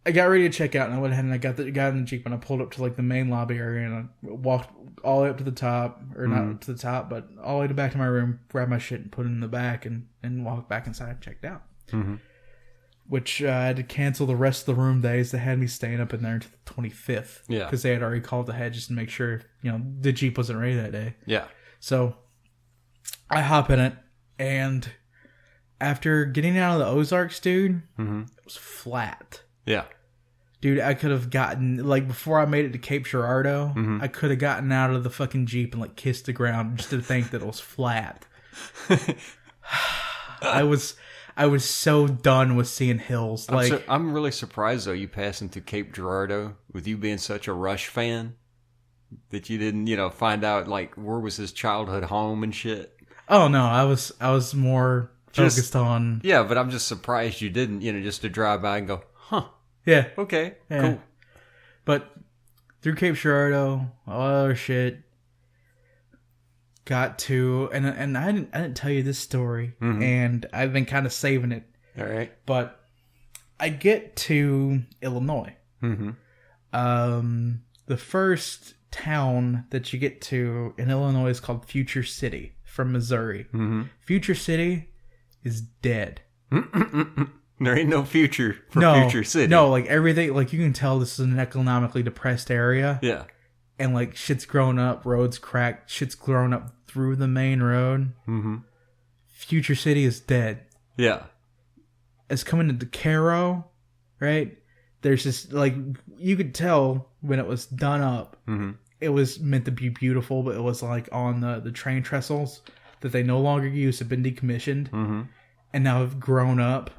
got ready to check out, and I went ahead and I got in the Jeep, and I pulled up to like the main lobby area, and I walked all the way up to the top, or not up to the top, but all the way to back to my room, grabbed my shit and put it in the back, and walked back inside and checked out. Which I had to cancel the rest of the room days. They had me staying up in there until the 25th. Yeah. Because they had already called ahead just to make sure, you know, the Jeep wasn't ready that day. Yeah. So I hop in it, and after getting out of the Ozarks, dude, it was flat. Yeah. Dude, I could have gotten, like, before I made it to Cape Girardeau, I could have gotten out of the fucking Jeep and, like, kissed the ground just to think that it was flat. I was so done with seeing hills. I'm really surprised, though, you passing through Cape Girardeau with you being such a Rush fan that you didn't, you know, find out, like, where was his childhood home and shit. Oh, no, I was more focused on... Yeah, but I'm just surprised you didn't, you know, just to drive by and go, huh. Yeah. Okay. Yeah. Cool. But through Cape Girardeau, all other shit, got to, and I didn't tell you this story, and I've been kind of saving it. All right. But I get to Illinois. The first town that you get to in Illinois is called Future City from Missouri. Future City is dead. There ain't no future for Future City. No, like everything, like you can tell this is an economically depressed area. Yeah. And like shit's grown up, roads cracked, shit's grown up through the main road. Future City is dead. Yeah. It's coming into Caro, right? There's this, like, you could tell when it was done up, it was meant to be beautiful, but it was like on the train trestles that they no longer use have been decommissioned and now have grown up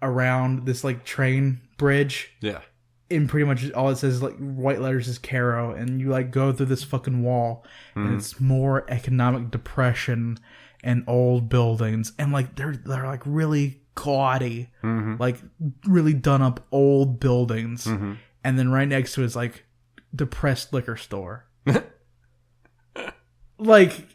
around this like train bridge. Yeah. and pretty much all it says like white letters is Caro, and you like go through this fucking wall, and it's more economic depression and old buildings, and like they're like really gaudy, like really done up old buildings, and then right next to it is like depressed liquor store. Like,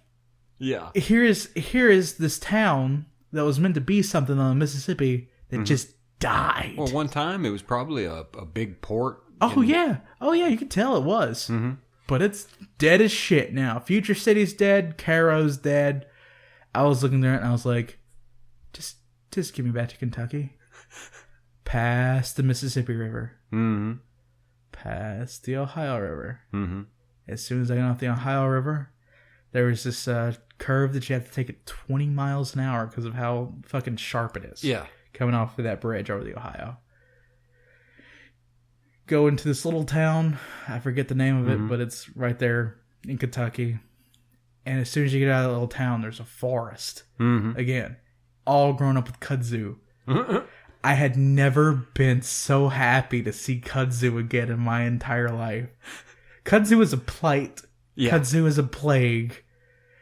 yeah, here is this town that was meant to be something on the Mississippi that just died. Well, one time it was probably a big port. Oh yeah, you could tell it was. But it's dead as shit now. Future City's dead. Caro's dead. I was looking there and I was like, just give me back to Kentucky. Past the Mississippi River. Past the Ohio River. As soon as I got off the Ohio River, there was this curve that you have to take at 20 miles an hour because of how fucking sharp it is. Yeah. Coming off of that bridge over the Ohio. Go into this little town. I forget the name of it, but it's right there in Kentucky. And as soon as you get out of that little town, there's a forest. Again, all grown up with kudzu. I had never been so happy to see kudzu again in my entire life. Kudzu is a plight. Yeah. Kudzu is a plague.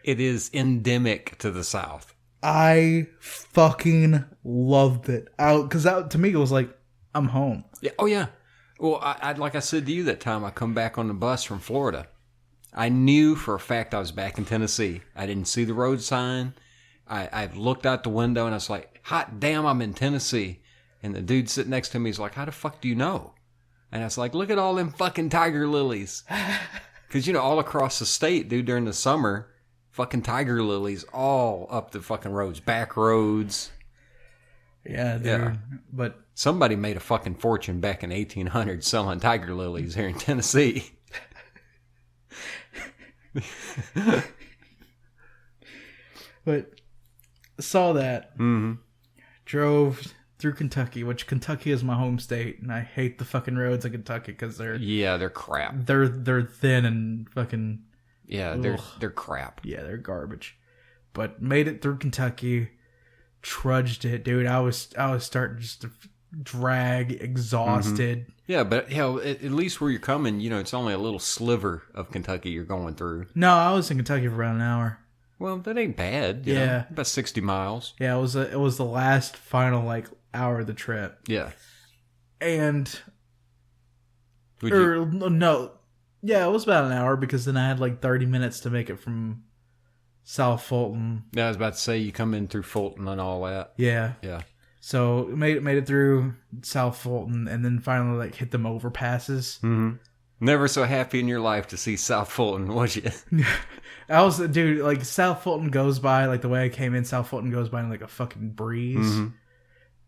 It is endemic to the South. I fucking loved it. Because to me, it was like, I'm home. Yeah. Oh, yeah. Well, I like I said to you that time, I come back on the bus from Florida. I knew for a fact I was back in Tennessee. I didn't see the road sign. I looked out the window and I was like, hot damn, I'm in Tennessee. And the dude sitting next to me is like, how the fuck do you know? And I was like, look at all them fucking tiger lilies. Because, all across the state, dude, during the summer, fucking tiger lilies all up the fucking roads, back roads. Yeah, dude. Yeah. But somebody made a fucking fortune back in 1800 selling tiger lilies here in Tennessee. But saw that. Drove through Kentucky, which Kentucky is my home state, and I hate the fucking roads in Kentucky because they're crap. They're thin and fucking they're crap. Yeah, they're garbage. But made it through Kentucky, trudged it, dude. I was starting just to drag, exhausted. Yeah, but hell, at least where you're coming, it's only a little sliver of Kentucky you're going through. No, I was in Kentucky for about an hour. Well, that ain't bad. You know, about 60 miles. Yeah, it was the last final hour of the trip. Yeah. And it was about an hour because then I had 30 minutes to make it from South Fulton. Yeah, I was about to say you come in through Fulton and all that. Yeah. Yeah. So made it through South Fulton and then finally hit them overpasses. Never so happy in your life to see South Fulton, was you? I was, dude, South Fulton goes by, the way I came in, South Fulton goes by in a fucking breeze.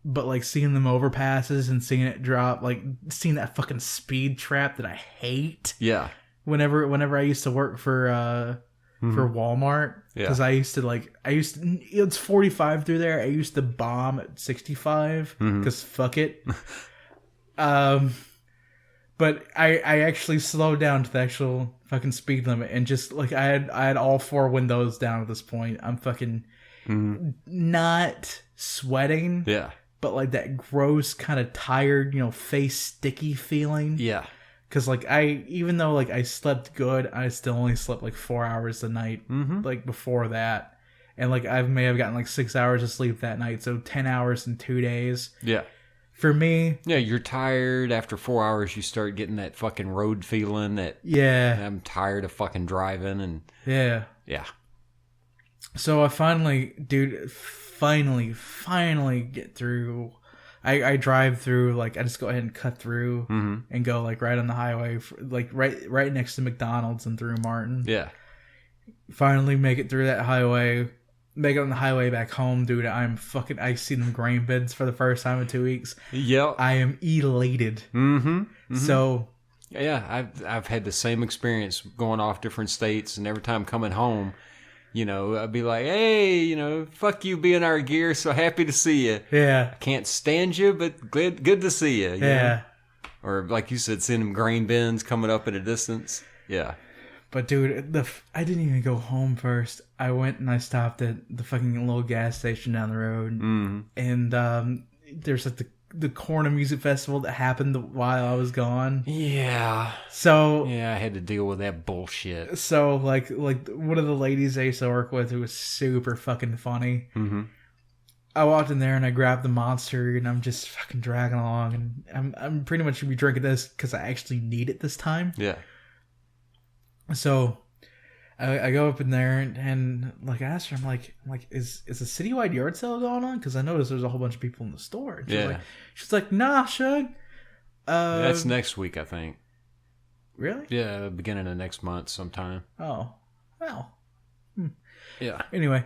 But seeing them overpasses and seeing it drop, seeing that fucking speed trap that I hate. Yeah. Whenever I used to work for Walmart, because I used to it's 45 through there. I used to bomb at 65 because fuck it. But I actually slowed down to the actual fucking speed limit and just I had all four windows down at this point. I'm fucking not sweating. Yeah. But that gross kind of tired, face sticky feeling. Yeah. Because even though I slept good, I still only slept 4 hours a night. Before that, and I may have gotten 6 hours of sleep that night, so 10 hours in 2 days. Yeah. For me, yeah, you're tired. After 4 hours, you start getting that fucking road feeling that I'm tired of fucking driving and yeah. So I finally get through. I drive through, I just go ahead and cut through and go right on the highway, right next to McDonald's and through Martin. Yeah. Finally make it through that highway, make it on the highway back home, dude. I see them grain beds for the first time in 2 weeks. Yep. I am elated. So. Yeah, I've had the same experience going off different states, and every time coming home, I'd be like, hey, fuck you being our gear. So happy to see you. Yeah. I can't stand you, but good to see you. Yeah. Or like you said, seeing them grain bins coming up at a distance. Yeah. But dude, I didn't even go home first. I went and I stopped at the fucking little gas station down the road. And there's the corner music festival that happened while I was gone. Yeah. So yeah, I had to deal with that bullshit. So like one of the ladies I used to work with, who was super fucking funny. Mm-hmm. I walked in there and I grabbed the Monster and I'm just fucking dragging along, and I'm pretty much gonna be drinking this because I actually need it this time. Yeah. So I go up in there and like I asked her, I'm like, is a citywide yard sale going on? Because I noticed there's a whole bunch of people in the store. And she's like, nah, Shug. That's next week, I think. Really? Yeah, beginning of next month sometime. Oh, well. Yeah. Anyway.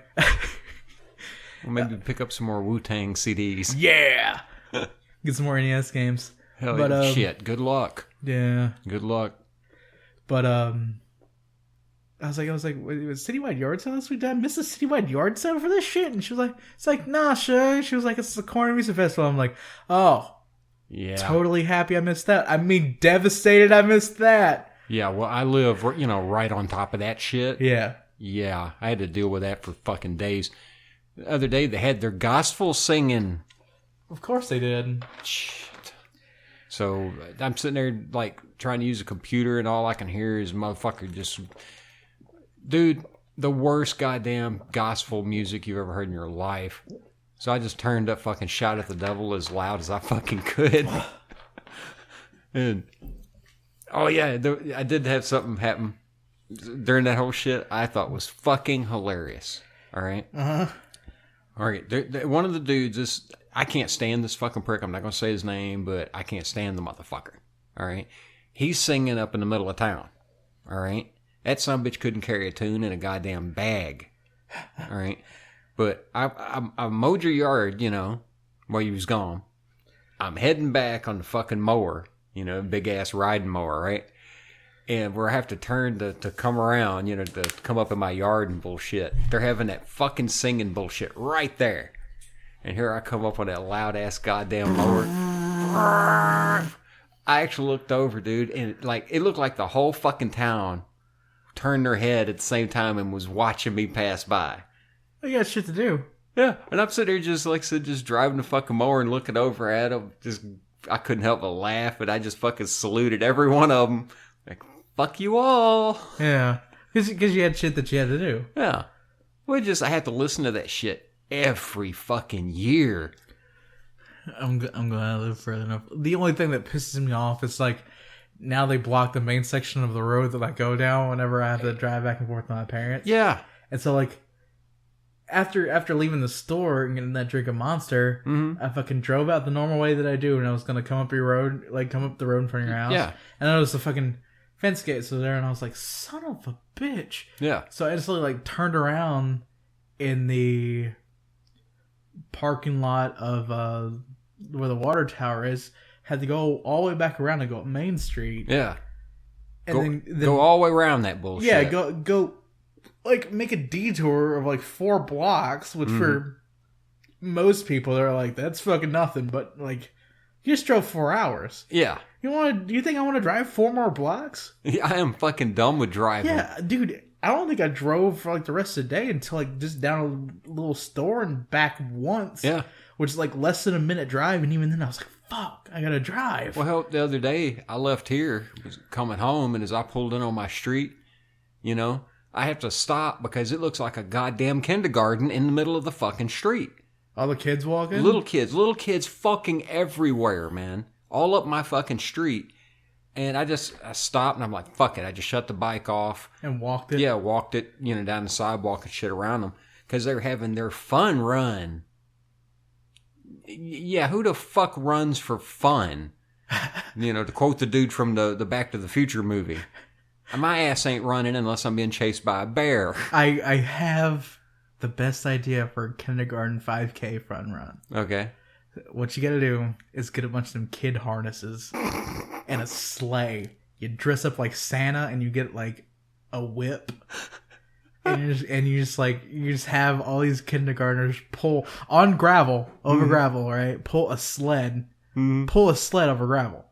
Well, maybe pick up some more Wu-Tang CDs. Yeah. Get some more NES games. Hell yeah. Shit. Good luck. Yeah. Good luck. But I was like, wait, it was citywide yard sale this week? Did I miss a citywide yard sale for this shit? And she was like, it's like, nah, sure. She was like, it's the Corner Music Festival. I'm like, oh, yeah. Totally happy I missed that. I mean, devastated I missed that. Yeah, well, I live, right on top of that shit. Yeah. Yeah, I had to deal with that for fucking days. The other day, they had their gospel singing. Of course they did. Shit. So, I'm sitting there, like, trying to use a computer, and all I can hear is motherfucker just... Dude, the worst goddamn gospel music you've ever heard in your life. So I just turned up fucking Shout at the Devil as loud as I fucking could. And, oh yeah, I did have something happen during that whole shit I thought was fucking hilarious. All right? Uh-huh. All right, one of the dudes, I can't stand this fucking prick. I'm not going to say his name, but I can't stand the motherfucker. All right? He's singing up in the middle of town. All right? That sumbitch couldn't carry a tune in a goddamn bag. All right? But I mowed your yard, while you was gone. I'm heading back on the fucking mower, big ass riding mower, right? And where I have to turn to come around, to come up in my yard and bullshit. They're having that fucking singing bullshit right there. And here I come up on that loud ass goddamn mower. I actually looked over, dude, and it looked like the whole fucking town turned their head at the same time and was watching me pass by. You got shit to do. Yeah, and I'm sitting there just, like I said, just driving the fucking mower and looking over at them. I couldn't help but laugh, but I just fucking saluted every one of them. Like, fuck you all. Yeah, because you had shit that you had to do. Yeah. Well, I had to listen to that shit every fucking year. I'm glad I live further enough. The only thing that pisses me off is, like, now they block the main section of the road that I go down whenever I have to drive back and forth with my parents. Yeah. And so, like, after leaving the store and getting that drink of Monster, I fucking drove out the normal way that I do, and I was going to come up the road in front of your house. Yeah. And I noticed the fucking fence gates were there, and I was like, son of a bitch. Yeah. So I instantly, like, turned around in the parking lot of where the water tower is, had to go all the way back around and go up Main Street. Yeah. And then go all the way around that bullshit. Yeah, go like make a detour of like 4 blocks, which for most people they're like, that's fucking nothing, but like you just drove 4 hours. Yeah. Do you think I want to drive 4 more blocks? Yeah, I am fucking dumb with driving. Yeah, dude, I don't think I drove for like the rest of the day until like just down a little store and back once. Yeah. Which is like less than a minute drive, and even then I was like, fuck, I gotta drive. Well, hell, the other day I left here, was coming home, and as I pulled in on my street, I have to stop because it looks like a goddamn kindergarten in the middle of the fucking street. All the kids walking? Little kids fucking everywhere, man. All up my fucking street. And I stopped and I'm like, fuck it. I just shut the bike off. And walked it? Yeah, walked it, down the sidewalk and shit around them. Because they're having their fun run. Yeah, who the fuck runs for fun? To quote the dude from the Back to the Future movie. My ass ain't running unless I'm being chased by a bear. I have the best idea for a kindergarten 5K fun run. Okay. What you gotta do is get a bunch of them kid harnesses and a sleigh. You dress up like Santa and you get like a whip. And you just have all these kindergartners pull on gravel over gravel, right? Pull a sled over gravel.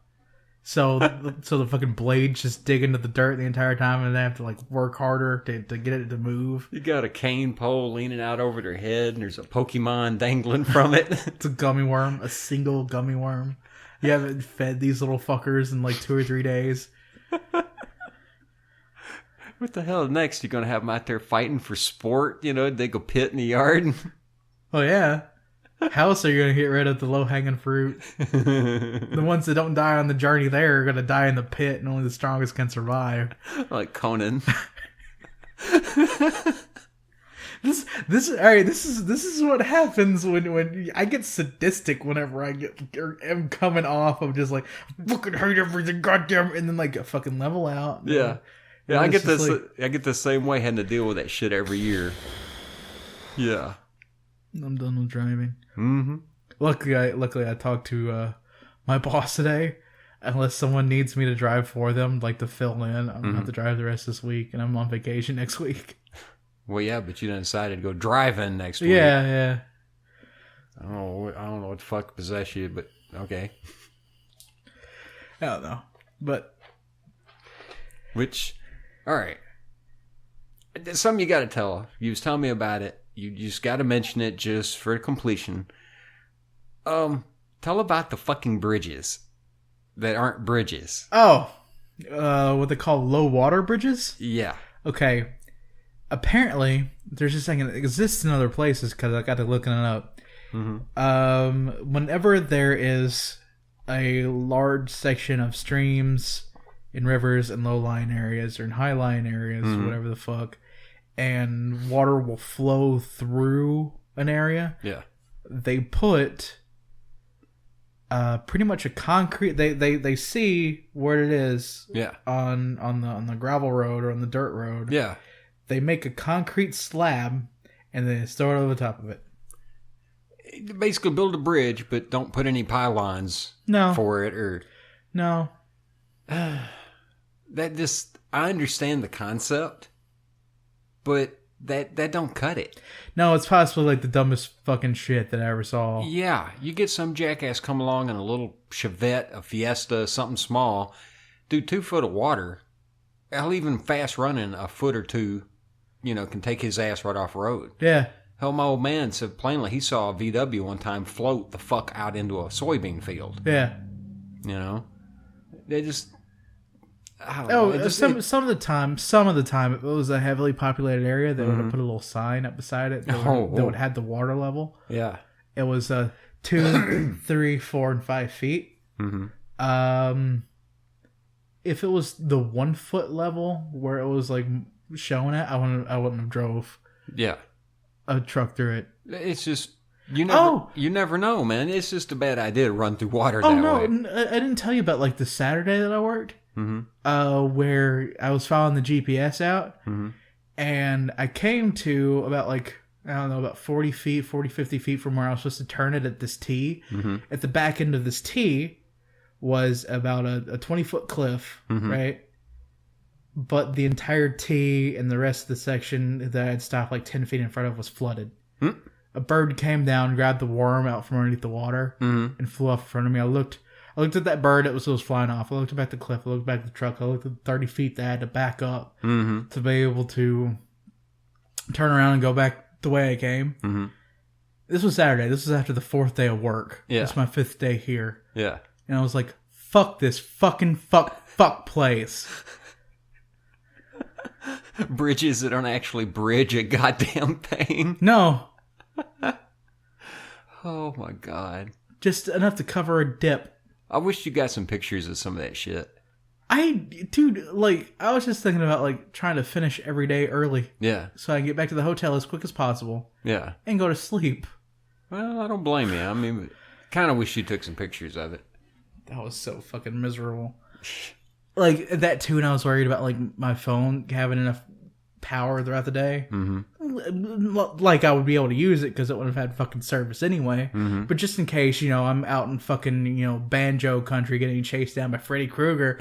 So the fucking blades just dig into the dirt the entire time, and they have to like work harder to get it to move. You got a cane pole leaning out over their head, and there's a Pokemon dangling from it. It's a gummy worm, a single gummy worm. You haven't fed these little fuckers in like 2 or 3 days. What the hell next? You're going to have them out there fighting for sport? You know, dig a pit in the yard? Oh, yeah. How else are you going to get rid of the low-hanging fruit? The ones that don't die on the journey there are going to die in the pit, and only the strongest can survive. Like Conan. This is what happens when I get sadistic whenever am coming off of just like fucking hate everything, goddamn, and then like fucking level out. Yeah, yeah. I get this. I get the same way having to deal with that shit every year. Yeah, I'm done with driving. Mm-hmm. Luckily, I talked to my boss today. Unless someone needs me to drive for them, like to fill in, I'm gonna have to drive the rest of this week, and I'm on vacation next week. Well, yeah, but you done decided to go driving next week. Yeah. I don't know what the fuck possessed you, but okay. I don't know, but all right. Something you got to tell. You was telling me about it. You just got to mention it just for completion. Tell about the fucking bridges that aren't bridges. Oh, what they call low water bridges? Yeah. Okay. Apparently, there's just like it exists in other places because I got to looking it up. Mm-hmm. Whenever there is a large section of streams in rivers and low-lying areas or in high-lying areas, whatever the fuck, and water will flow through an area, yeah, they put pretty much a concrete. They see where it is, yeah, on the gravel road or on the dirt road, yeah. They make a concrete slab and then throw it over the top of it. Basically build a bridge, but don't put any pylons for it. Or no. I understand the concept, but that don't cut it. No, it's possibly like the dumbest fucking shit that I ever saw. Yeah, you get some jackass come along in a little Chevette, a Fiesta, something small, do 2 foot of water. Hell, even fast running a foot or two, can take his ass right off the road. Yeah. Hell, my old man said plainly he saw a VW one time float the fuck out into a soybean field. Yeah. They just... I don't know. Some of the time, if it was a heavily populated area, they would have put a little sign up beside it that would have the water level. Yeah. It was 2, 3, 4, and 5 feet. Mm-hmm. If it was the 1 foot level where it was like showing it, I wouldn't have drove. Yeah. A truck through it. It's just you never know, man. It's just a bad idea to run through water that way. Oh no, I didn't tell you about like the Saturday that I worked. Mm-hmm. Where I was following the GPS out, and I came to about 40, 50 feet from where I was supposed to turn it at this T. Mm-hmm. At the back end of this T was about a 20-foot cliff, right? But the entire T and the rest of the section that I had stopped like 10 feet in front of was flooded. Mm. A bird came down, grabbed the worm out from underneath the water, and flew off in front of me. I looked at that bird that was flying off. I looked back at the cliff. I looked back at the truck. I looked at the 30 feet that I had to back up to be able to turn around and go back the way I came. Mm-hmm. This was Saturday. This was after the 4th day of work. Yeah. This is my 5th day here. Yeah. And I was like, fuck this fucking fuck place. Bridges that don't actually bridge a goddamn thing. No. Oh my god. Just enough to cover a dip. I wish you got some pictures of some of that shit. I was just thinking about trying to finish every day early. Yeah. So I can get back to the hotel as quick as possible. Yeah. And go to sleep. Well, I don't blame you. I mean, kind of wish you took some pictures of it. That was so fucking miserable. That too, and I was worried about my phone having enough power throughout the day. Mm-hmm. I would be able to use it because it would have had fucking service anyway. Mm-hmm. But just in case, I'm out in fucking, banjo country getting chased down by Freddy Krueger.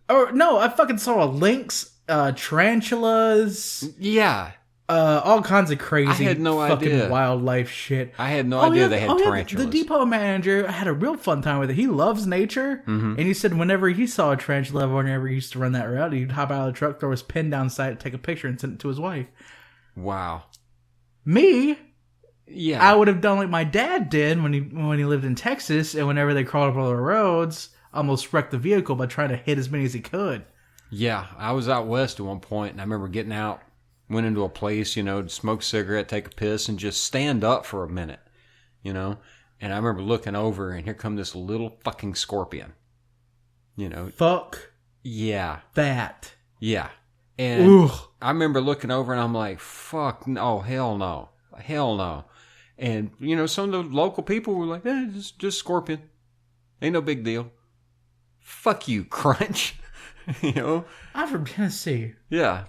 Or no, I fucking saw a lynx, tarantulas. Yeah. All kinds of crazy, I had no fucking idea. wildlife shit. I had no idea they had tarantulas. The depot manager had a real fun time with it. He loves nature, and he said whenever he saw a tarantula, whenever he used to run that route, he'd hop out of the truck, throw his pen down sight, take a picture, and send it to his wife. Wow. Me? Yeah. I would have done like my dad did when he lived in Texas, and whenever they crawled up on the roads, almost wrecked the vehicle by trying to hit as many as he could. Yeah, I was out west at one point, and I remember getting out, went into a place, to smoke a cigarette, take a piss, and just stand up for a minute, And I remember looking over, and here come this little fucking scorpion. Fuck. Yeah. That. Yeah. And Ugh. I remember looking over, and I'm like, fuck, no, hell no. Hell no. And, some of the local people were like, just scorpion. Ain't no big deal. Fuck you, Crunch. I'm from Tennessee. Yeah.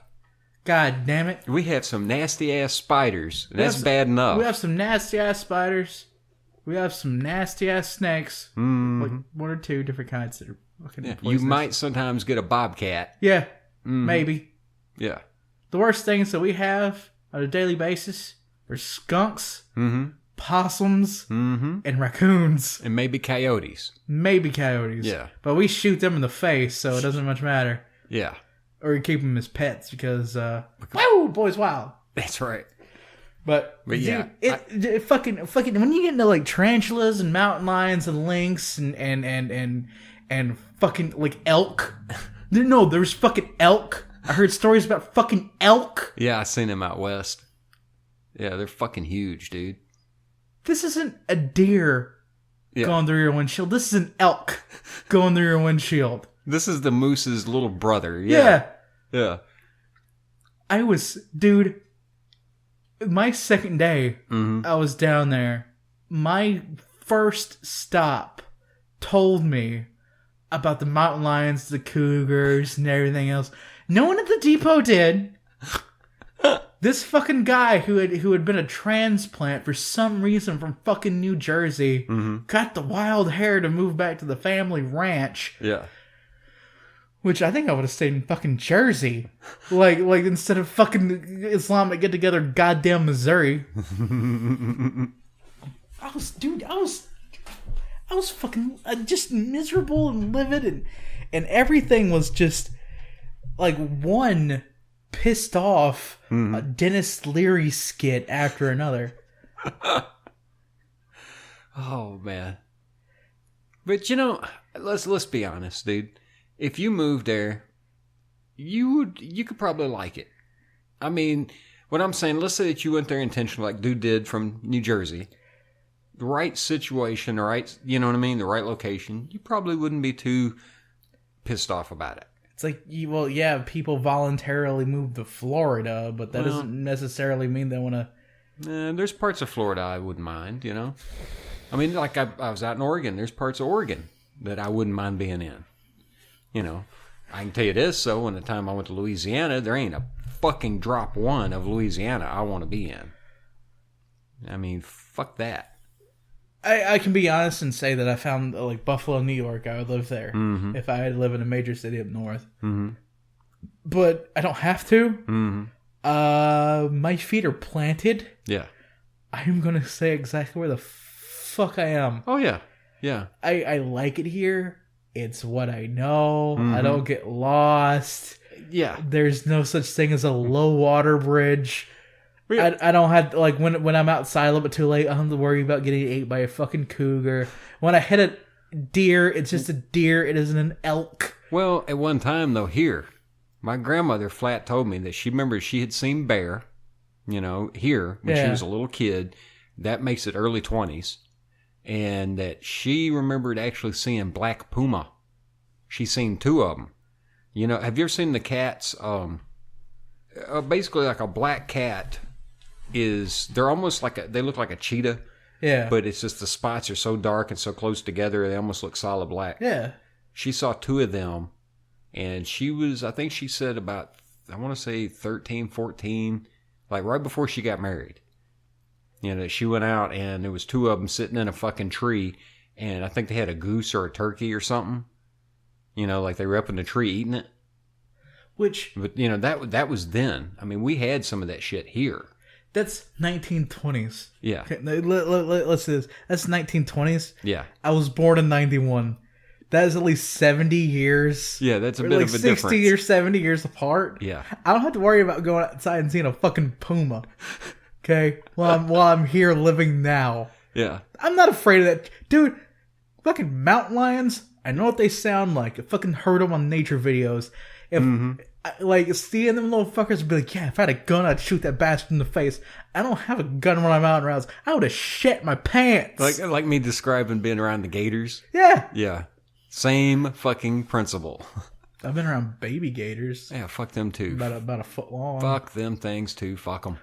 God damn it. We have some nasty-ass spiders. That's bad enough. We have some nasty-ass spiders. We have some nasty-ass snakes. Like one or two different kinds that are fucking poisonous. You might sometimes get a bobcat. Yeah. Maybe. Yeah. The worst things that we have on a daily basis are skunks, possums, and raccoons. And maybe coyotes. Maybe coyotes. Yeah. But we shoot them in the face, so it doesn't much matter. Yeah. Or we keep them as pets because, whoa, boys wild. That's right. But yeah. Dude, it fucking, when you get into like tarantulas and mountain lions and lynx and fucking like elk. No, there's fucking elk. I heard stories about fucking elk. Yeah, I seen them out west. Yeah, they're fucking huge, dude. This isn't a deer going through your windshield. This is an elk going through your windshield. This is the moose's little brother. Yeah. Dude, my second day, I was down there. My first stop told me about the mountain lions, the cougars, and everything else. No one at the depot did. This fucking guy who had been a transplant for some reason from fucking New Jersey got the wild hair to move back to the family ranch. Yeah. Which I think I would have stayed in fucking Jersey. Like instead of fucking Islamic get together goddamn Missouri. I was fucking just miserable and livid and everything was just like one pissed off Dennis Leary skit after another. Oh man. But let's be honest, dude. If you moved there, you could probably like it. I mean, what I'm saying, let's say that you went there intentionally, like dude did from New Jersey. The right situation, the right, the right location, you probably wouldn't be too pissed off about it. It's like, people voluntarily move to Florida, but that doesn't necessarily mean they want to... There's parts of Florida I wouldn't mind, I mean, like I was out in Oregon. There's parts of Oregon that I wouldn't mind being in. I can tell you this, so when the time I went to Louisiana, there ain't a fucking drop one of Louisiana I want to be in. I mean, fuck that. I can be honest and say that I found, like, Buffalo, New York, I would live there if I had to live in a major city up north. But I don't have to. My feet are planted. Yeah. I'm going to say exactly where the fuck I am. Oh, yeah. Yeah. I like it here. It's what I know. I don't get lost. Yeah. There's no such thing as a low water bridge. Yeah. I don't have, like, when I'm outside a little bit too late, I don't have to worry about getting ate by a fucking cougar. When I hit a deer, it's just a deer. It isn't an elk. Well, at one time, though, here, my grandmother flat told me that she remembered she had seen bear, here when she was a little kid. That makes it early 20s. And that she remembered actually seeing black puma. She seen two of them. Have you ever seen the cats? Basically, like a black cat they're almost like they look like a cheetah. Yeah. But it's just the spots are so dark and so close together, they almost look solid black. Yeah. She saw two of them, and she was, I think she said about, I want to say 13, 14, like right before she got married. She went out and there was two of them sitting in a fucking tree, and I think they had a goose or a turkey or something. Like they were up in the tree eating it. Which, But that was then. I mean, we had some of that shit here. that's 1920s. Yeah. Okay, let's do this. That's 1920s. Yeah. I was born in 91. That is at least 70 years. Yeah, that's a Or bit like of a 60 difference. or 70 years apart. Yeah. I don't have to worry about going outside and seeing a fucking puma. Okay? While I'm here living now. Yeah. I'm not afraid of that. Dude, fucking mountain lions, I know what they sound like. I fucking heard them on nature videos. If, like, seeing them little fuckers would be like, yeah, if I had a gun, I'd shoot that bastard in the face. I don't have a gun when I'm out and around. I would have shit my pants. Like me describing being around the gators. Yeah. Yeah. Same fucking principle. I've been around baby gators. Yeah, fuck them too. About a foot long. Fuck them things too. Fuck them.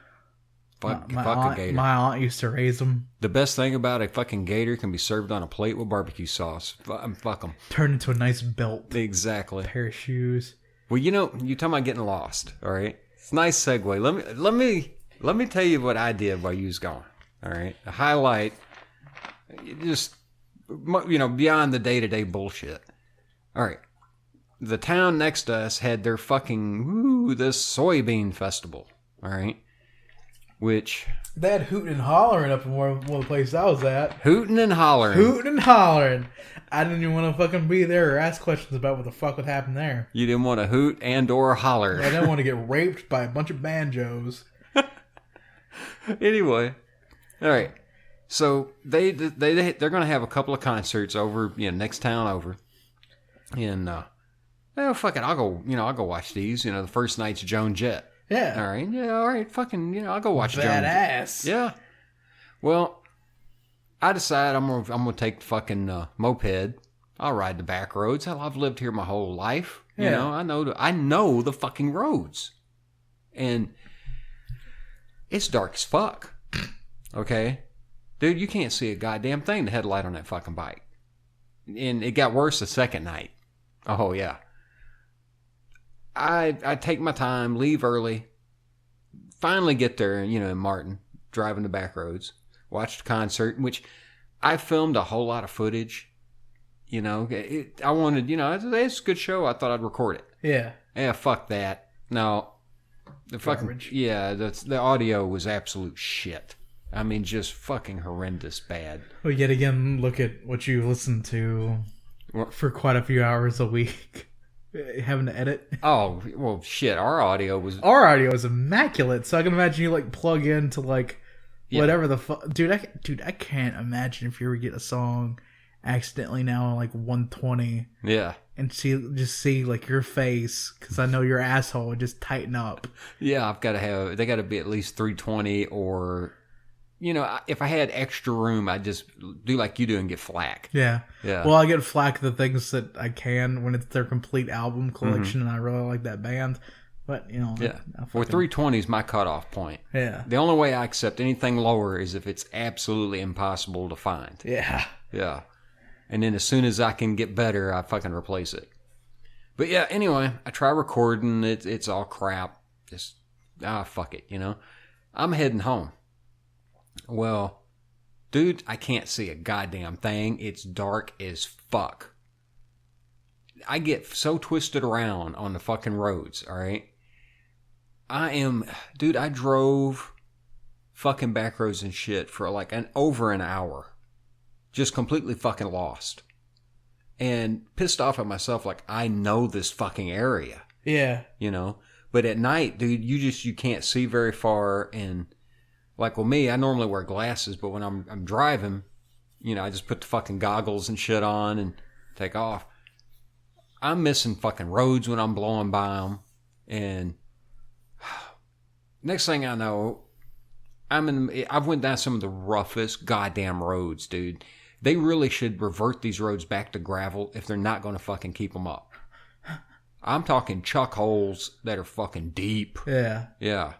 Fuck my a gator. My aunt used to raise them. The best thing about a fucking gator can be served on a plate with barbecue sauce. Fuck them. Turned into a nice belt. Exactly. Pair of shoes. Well, you talking about getting lost, all right? It's a nice segue. Let me tell you what I did while you was gone, all right? A highlight, just, beyond the day-to-day bullshit. All right. The town next to us had their fucking, this soybean festival, all right? Which... They had hooting and hollering up in one of the places I was at. Hooting and hollering. Hooting and hollering. I didn't even want to fucking be there or ask questions about what the fuck would happen there. You didn't want to hoot and or holler. I didn't want to get raped by a bunch of banjos. Anyway, all right. So they're going to have a couple of concerts over, next town over, and fuck it, I'll go watch these. The first night's Joan Jett. Yeah. All right. Yeah. All right. Fucking. I'll go watch Joan. Badass. Yeah. Well, I decide I'm gonna take the fucking moped. I'll ride the back roads. Hell, I've lived here my whole life. Yeah. I know the fucking roads, and it's dark as fuck. Okay, dude, you can't see a goddamn thing. The headlight on that fucking bike, and it got worse the second night. Oh yeah. I take my time, leave early, finally get there, in Martin, driving the back roads, watch the concert, which I filmed a whole lot of footage. I wanted, it's a good show. I thought I'd record it. Yeah. Yeah, fuck that. No, the fucking, Garbage. yeah, the audio was absolute shit. I mean, just fucking horrendous bad. Well, yet again, look at what you listen to for quite a few hours a week. Having to edit. Oh, well, shit. Our audio is immaculate. So I can imagine you plug into whatever the fuck. Dude, I can't imagine if you ever get a song accidentally now on 120. Yeah. And see your face, because I know your asshole would just tighten up. Yeah, they got to be at least 320, or if I had extra room, I'd just do like you do and get flack. Yeah. Yeah. Well, I get flack the things that I can when it's their complete album collection, and I really like that band. But, Yeah. 320 is my cutoff point. Yeah. The only way I accept anything lower is if it's absolutely impossible to find. Yeah. Yeah. And then as soon as I can get better, I fucking replace it. But yeah, anyway, I try recording. It's all crap. Just, fuck it, I'm heading home. Well, dude, I can't see a goddamn thing. It's dark as fuck. I get so twisted around on the fucking roads, all right? I drove fucking back roads and shit for over an hour. Just completely fucking lost. And pissed off at myself, I know this fucking area. Yeah. But at night, dude, you can't see very far, and with me, I normally wear glasses, but when I'm driving, I just put the fucking goggles and shit on and take off. I'm missing fucking roads when I'm blowing by them, and next thing I know, I've went down some of the roughest goddamn roads, dude. They really should revert these roads back to gravel if they're not going to fucking keep them up. I'm talking chuck holes that are fucking deep. Yeah. Yeah.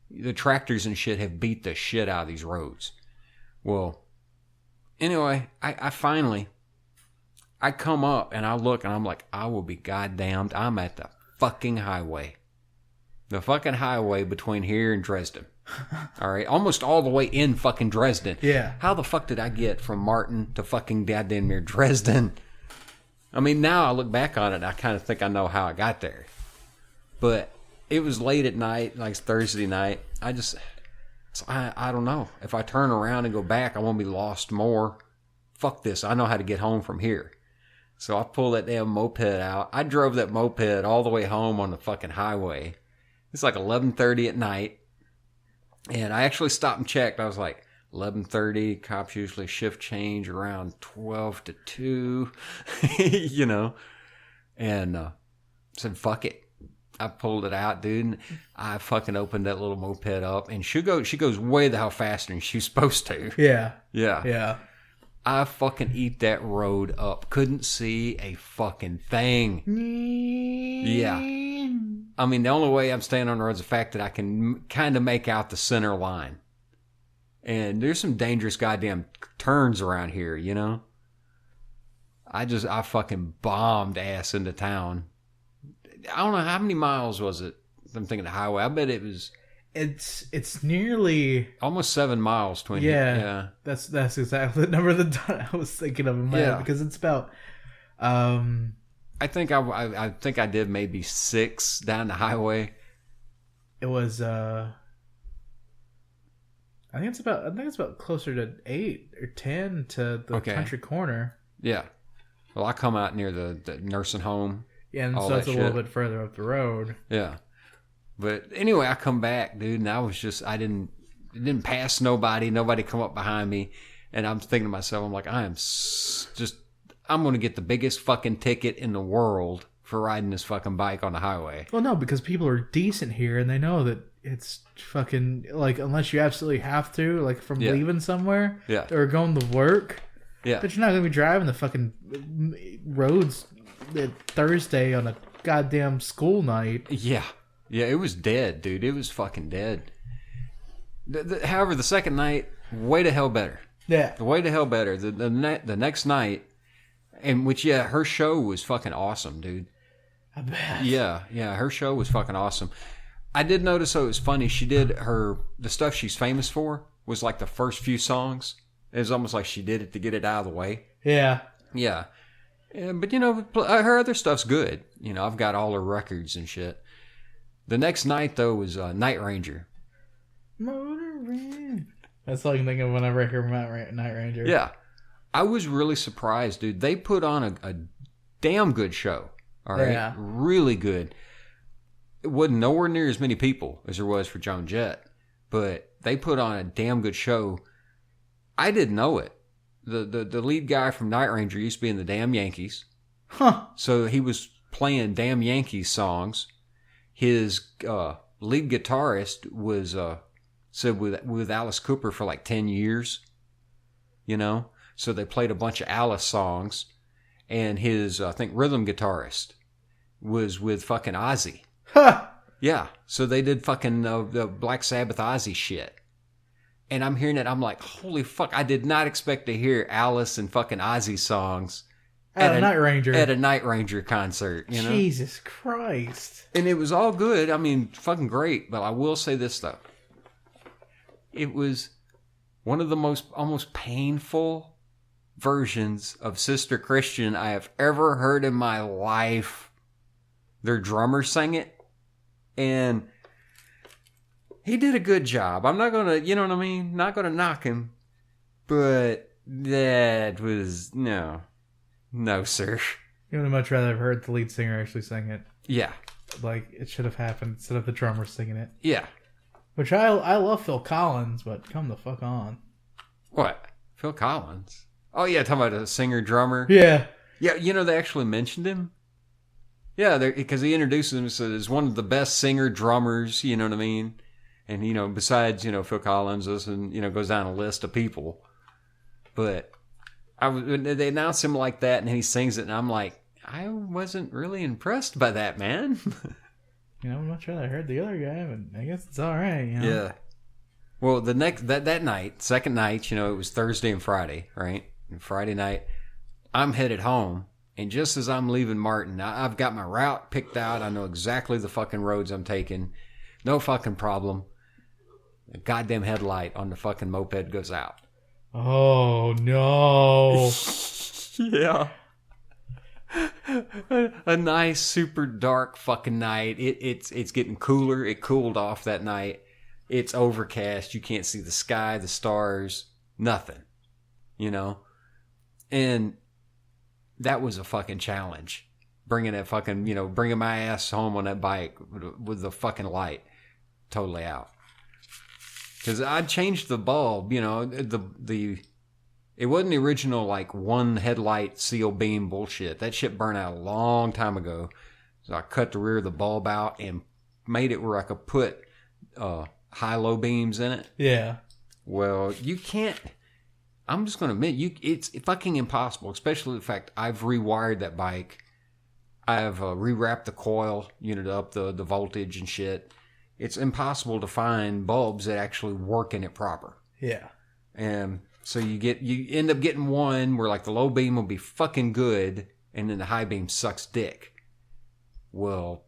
The tractors and shit have beat the shit out of these roads. Well, anyway, I finally come up and I look and I'm like, I will be goddamned. I'm at the fucking highway. The fucking highway between here and Dresden. All right. Almost all the way in fucking Dresden. Yeah. How the fuck did I get from Martin to fucking goddamn near Dresden? I mean, now I look back on it and I kind of think I know how I got there. But it was late at night, like Thursday night. I don't know. If I turn around and go back, I won't be lost more. Fuck this. I know how to get home from here. So I pulled that damn moped out. I drove that moped all the way home on the fucking highway. It's like 11:30 at night. And I actually stopped and checked. I was like, 11:30, cops usually shift change around 12 to 2, you know. And said, fuck it. I pulled it out, dude. And I fucking opened that little moped up. And she goes way the hell faster than she's supposed to. Yeah. Yeah. Yeah. I fucking eat that road up. Couldn't see a fucking thing. Yeah. I mean, the only way I'm staying on the road is the fact that I can kind of make out the center line. And there's some dangerous goddamn turns around here, you know? I fucking bombed ass into town. I don't know, how many miles was it? I'm thinking the highway. I bet it was... It's nearly... almost 7 miles, Twin. Yeah. That's exactly the number that I was thinking of in my head, because it's about... I think I did maybe 6 down the highway. It was... I think it's about closer to 8 or 10 to the country corner. Yeah. Well, I come out near the nursing home. Yeah, and so it's a little bit further up the road. Yeah. But anyway, I come back, dude, and I didn't pass nobody. Nobody come up behind me. And I'm thinking to myself, I'm like, I'm going to get the biggest fucking ticket in the world for riding this fucking bike on the highway. Well, no, because people are decent here and they know that it's fucking, like, unless you absolutely have to, like, from leaving somewhere or going to work. Yeah. But you're not going to be driving the fucking roads Thursday on a goddamn school night. Yeah. Yeah, it was dead, dude. It was fucking dead. However, the second night, way to hell better. Yeah. Way to hell better. The next night, and which, her show was fucking awesome, dude. I bet. Yeah, her show was fucking awesome. I did notice, though, it was funny. She did the stuff she's famous for was like the first few songs. It was almost like she did it to get it out of the way. Yeah. Yeah. But, you know, her other stuff's good. You know, I've got all her records and shit. The next night, though, was Night Ranger. That's all I can think of whenever I hear Night Ranger. Yeah. I was really surprised, dude. They put on a damn good show. All right? Yeah. Really good. It wasn't nowhere near as many people as there was for Joan Jett. But they put on a damn good show. I didn't know it. The lead guy from Night Ranger used to be in the Damn Yankees. Huh. So he was playing Damn Yankees songs. His lead guitarist was with Alice Cooper for like 10 years, you know? So they played a bunch of Alice songs. And his, I think, rhythm guitarist was with fucking Ozzy. Huh. Yeah. So they did fucking the Black Sabbath Ozzy shit. And I'm hearing it, I'm like, holy fuck, I did not expect to hear Alice and fucking Ozzy songs at a Night Ranger. At a Night Ranger concert, you know? Jesus Christ. And it was all good. I mean, fucking great. But I will say this, though. It was one of the most almost painful versions of Sister Christian I have ever heard in my life. Their drummer sang it. And he did a good job. I'm not going to, you know what I mean? Not going to knock him. But that was, no, sir. You would much rather have heard the lead singer actually sing it. Yeah. Like, it should have happened instead of the drummer singing it. Yeah. Which I love Phil Collins, but come the fuck on. What? Phil Collins? Oh, yeah, talking about a singer-drummer? Yeah. Yeah, you know, they actually mentioned him. Yeah, because he introduces him as one of the best singer-drummers, you know what I mean? And, you know, besides, you know, Phil Collins, and, you know, goes down a list of people. But they announce him like that, and he sings it, and I'm like, I wasn't really impressed by that, man. You know, I'm not sure I heard the other guy, but I guess it's all right, you know? Yeah. Well, the next that night, second night, you know, it was Thursday and Friday, right? And Friday night, I'm headed home, and just as I'm leaving Martin, I've got my route picked out. I know exactly the fucking roads I'm taking. No fucking problem. The goddamn headlight on the fucking moped goes out. Oh, no. Yeah. a nice, super dark fucking night. It's getting cooler. It cooled off that night. It's overcast. You can't see the sky, the stars, nothing. You know? And that was a fucking challenge. Bringing that fucking, bringing my ass home on that bike with the fucking light totally out. Because I changed the bulb, it wasn't the original, like, one headlight seal beam bullshit. That shit burned out a long time ago. So I cut the rear of the bulb out and made it where I could put high-low beams in it. Yeah. Well, you can't... I'm just going to admit, it's fucking impossible, especially the fact I've rewired that bike. I've rewrapped the coil, up the voltage and shit. It's impossible to find bulbs that actually work in it proper. Yeah. And so you end up getting one where like the low beam will be fucking good and then the high beam sucks dick. Well,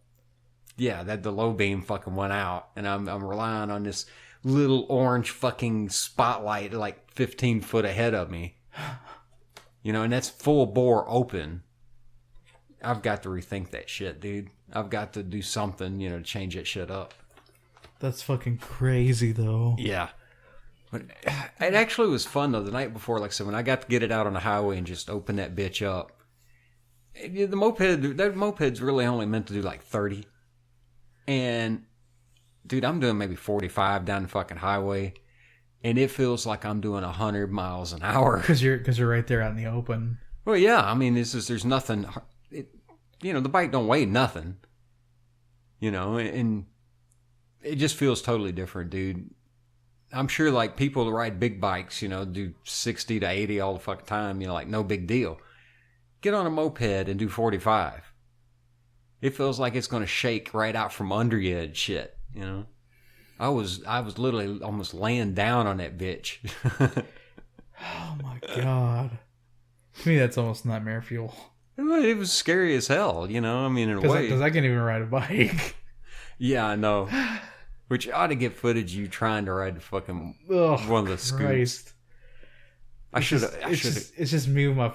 yeah, the low beam fucking went out and I'm relying on this little orange fucking spotlight like 15 foot ahead of me. And that's full bore open. I've got to rethink that shit, dude. I've got to do something, to change that shit up. That's fucking crazy, though. Yeah. But it actually was fun, though, the night before. Like I said, when I got to get it out on the highway and just open that bitch up. That moped's really only meant to do like 30. And, dude, I'm doing maybe 45 down the fucking highway. And it feels like I'm doing 100 miles an hour. Because you're right there out in the open. Well, yeah. I mean, there's nothing... the bike don't weigh nothing. And it just feels totally different, dude. I'm sure, like, people that ride big bikes, do 60 to 80 all the fucking time, like, no big deal. Get on a moped and do 45. It feels like it's going to shake right out from under you and shit, I was literally almost laying down on that bitch. Oh, my God. To me, that's almost nightmare fuel. It was scary as hell, in a way. Because I can't even ride a bike. Yeah, I know. Which ought to get footage of you trying to ride the fucking one of the scoots. It's just me with my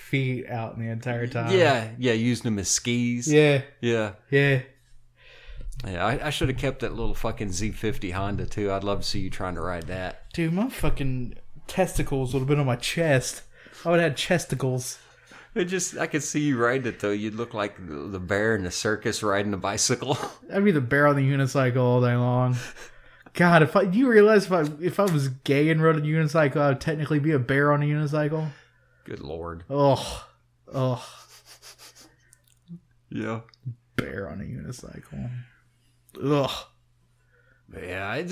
feet out the entire time. Yeah, using them as skis. Yeah. Yeah. Yeah. Yeah, I should have kept that little fucking Z50 Honda too. I'd love to see you trying to ride that. Dude, my fucking testicles would have been on my chest. I would have had chesticles. I could see you riding it though. You'd look like the bear in the circus riding a bicycle. I'd be the bear on the unicycle all day long. God, do you realize if I was gay and rode a unicycle, I would technically be a bear on a unicycle? Good Lord. Oh. Yeah. Bear on a unicycle. Ugh. Yeah, I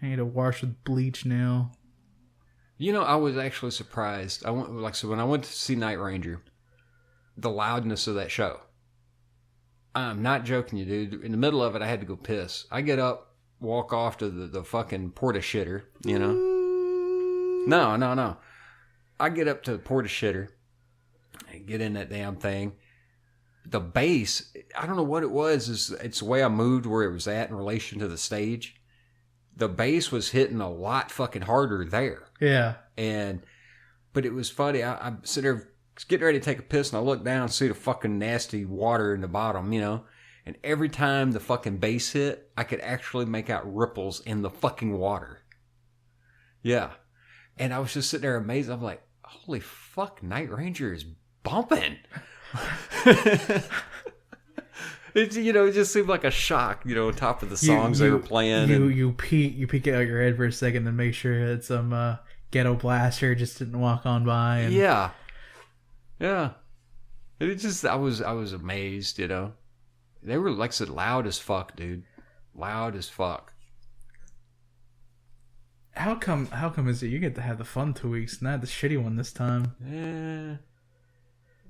need to wash with bleach now. I was actually surprised. When I went to see Night Ranger, the loudness of that show. I'm not joking you, dude. In the middle of it, I had to go piss. I get up, walk off to the fucking porta shitter, No. I get up to the porta shitter and get in that damn thing. The bass, I don't know what it was. It's the way I moved where it was at in relation to the stage. The bass was hitting a lot fucking harder there. Yeah. But it was funny. I'm sitting there getting ready to take a piss and I look down and see the fucking nasty water in the bottom, And every time the fucking bass hit, I could actually make out ripples in the fucking water. Yeah. And I was just sitting there amazed. I'm like, holy fuck, Night Ranger is bumping. It just seemed like a shock, on top of the songs they were playing. You peek out your head for a second and make sure that some ghetto blaster just didn't walk on by. And... Yeah. It just, I was amazed, They were, like I said, loud as fuck, dude. Loud as fuck. How come is it you get to have the fun 2 weeks, not the shitty one this time?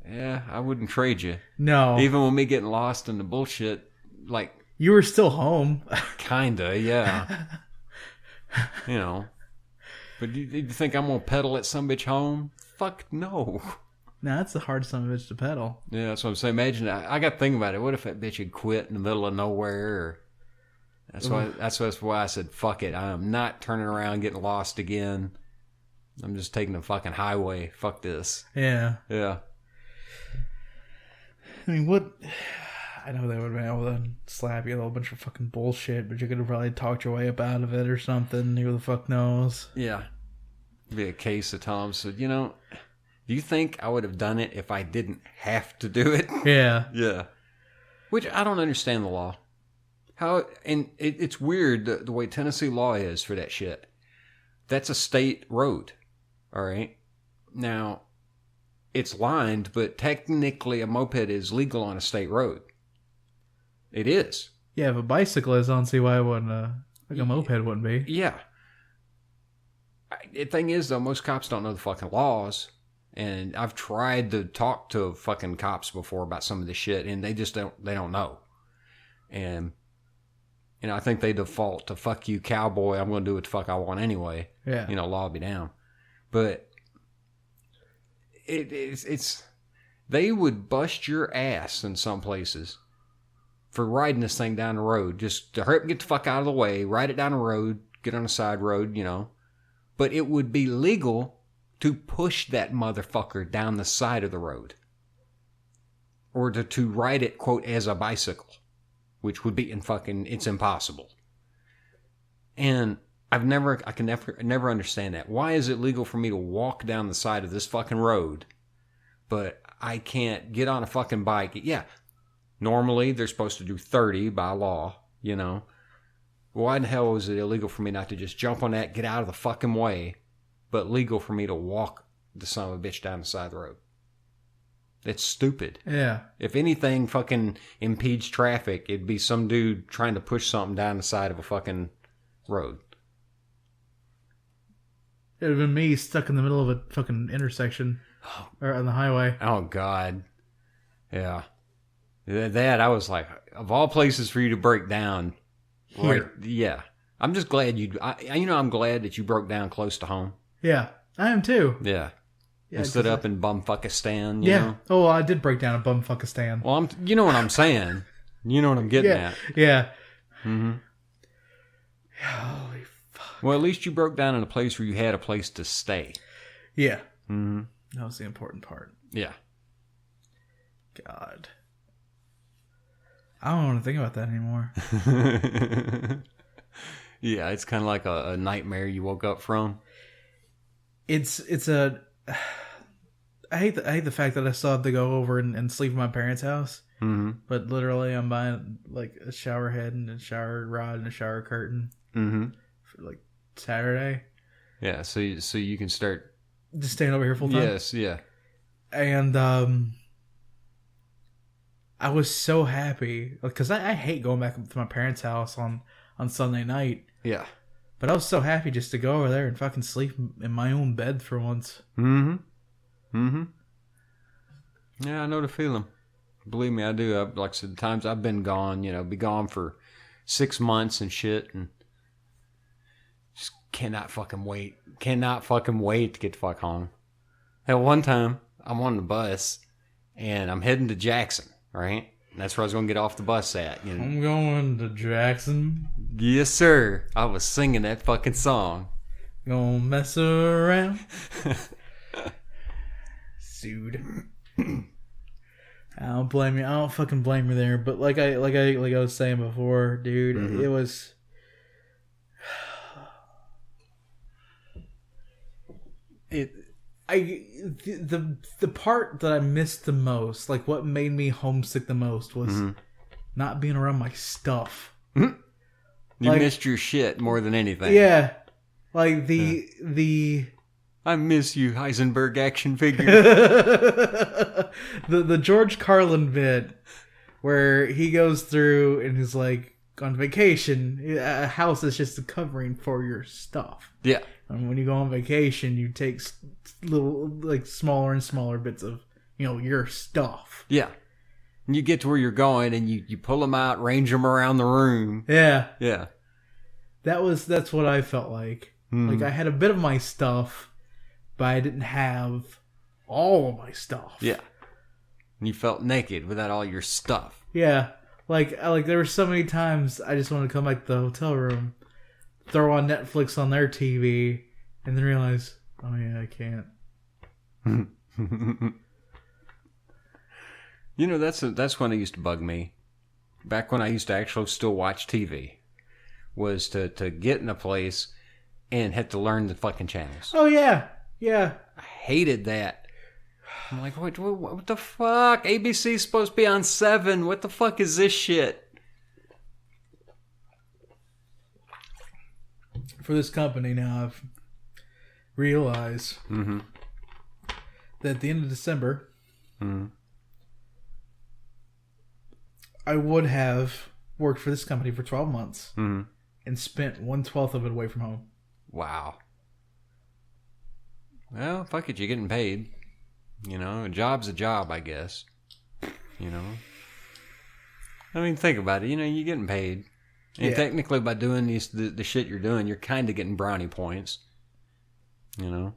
Yeah, I wouldn't trade you. No. Even with me getting lost in the bullshit, like... You were still home. Kinda, yeah. But you think I'm gonna pedal at some bitch home? Fuck no. No, that's the hard son of a bitch to pedal. Yeah, that's what I'm saying. Imagine, I got to think about it. What if that bitch had quit in the middle of nowhere? That's why I said, fuck it. I'm not turning around getting lost again. I'm just taking the fucking highway. Fuck this. Yeah. Yeah. I mean, what? I know they would have been able to slap you a whole bunch of fucking bullshit, but you could have probably talked your way up out of it or something. Who the fuck knows? Yeah. Be a case of Tom said, do you think I would have done it if I didn't have to do it? Yeah. Yeah. Which I don't understand the law. It's weird the way Tennessee law is for that shit. That's a state road. All right. Now, it's lined, but technically a moped is legal on a state road. It is. Yeah, if a bicycle is, I don't see why it wouldn't, a moped wouldn't be. Yeah. The thing is, though, most cops don't know the fucking laws. And I've tried to talk to fucking cops before about some of this shit, and they just don't know. And, I think they default to fuck you, cowboy. I'm going to do what the fuck I want anyway. Yeah. Law be down. But it's they would bust your ass in some places for riding this thing down the road. Just to hurry up and get the fuck out of the way, ride it down the road, get on a side road, But it would be legal to push that motherfucker down the side of the road. Or to ride it, quote, as a bicycle. Which would be it's impossible. And I can never understand that. Why is it legal for me to walk down the side of this fucking road, but I can't get on a fucking bike? Yeah, normally they're supposed to do 30 by law, Why in the hell is it illegal for me not to just jump on that, get out of the fucking way, but legal for me to walk the son of a bitch down the side of the road? It's stupid. Yeah. If anything fucking impedes traffic, it'd be some dude trying to push something down the side of a fucking road. It would have been me stuck in the middle of a fucking intersection or on the highway. Oh, God. Yeah. That, I was like, of all places for you to break down. Here. Right, yeah. I'm just glad I'm glad that you broke down close to home. Yeah. I am too. Yeah. Yeah, stood up in Bumfuckistan, you know? Oh, I did break down a Bumfuckistan. Well, you know what I'm saying. You know what I'm getting at. Yeah. Mm-hmm. Holy fuck. Well, at least you broke down in a place where you had a place to stay. Yeah. Mm-hmm. That was the important part. Yeah. God. I don't want to think about that anymore. Yeah, it's kind of like a nightmare you woke up from. It's a... I hate the fact that I still have to go over and sleep in my parents' house. Mm-hmm. But literally, I'm buying like a shower head and a shower rod and a shower curtain for like Saturday. Yeah, so you can start just staying over here full time. Yes, yeah. And I was so happy because I hate going back to my parents' house on Sunday night. Yeah. But I was so happy just to go over there and fucking sleep in my own bed for once. Mm-hmm. Mm-hmm. Yeah, I know the feeling. Believe me, I do. Like I said, the times I've been gone, be gone for 6 months and shit, and just cannot fucking wait. Cannot fucking wait to get the fuck home. Hell, one time, I'm on the bus, and I'm heading to Jackson, right? And that's where I was going to get off the bus at. I'm going to Jackson. Yes, sir. I was singing that fucking song. Gonna mess around. Dude. I don't blame you. I don't fucking blame you there. But like I was saying before, dude, it was... The part that I missed the most, like what made me homesick the most, was not being around my stuff. You missed your shit more than anything. Yeah. Like the I miss you, Heisenberg action figure. the George Carlin bit where he goes through and is like, on vacation, a house is just a covering for your stuff. Yeah. And when you go on vacation, you take little, like, smaller and smaller bits of, your stuff. Yeah. And you get to where you're going and you pull them out, range them around the room. Yeah. Yeah. That's what I felt like. Like, I had a bit of my stuff, but I didn't have all of my stuff. Yeah. And you felt naked without all your stuff. Yeah. Like there were so many times I just wanted to come back to the hotel room, throw on Netflix on their TV, and then realize, oh yeah, I can't. You know, that's when it used to bug me. Back when I used to actually still watch TV, was to get in a place and had to learn the fucking channels. Oh, yeah. Yeah. I hated that. I'm like, what the fuck? ABC's supposed to be on 7. What the fuck is this shit? For this company now, I've realized that at the end of December, I would have worked for this company for 12 months and spent 1/12 of it away from home. Wow. Well, fuck it, you're getting paid. You know, a job's a job, I guess. You know? I mean, think about it. You know, you're getting paid. And technically, by doing the shit you're doing, you're kind of getting brownie points. You know?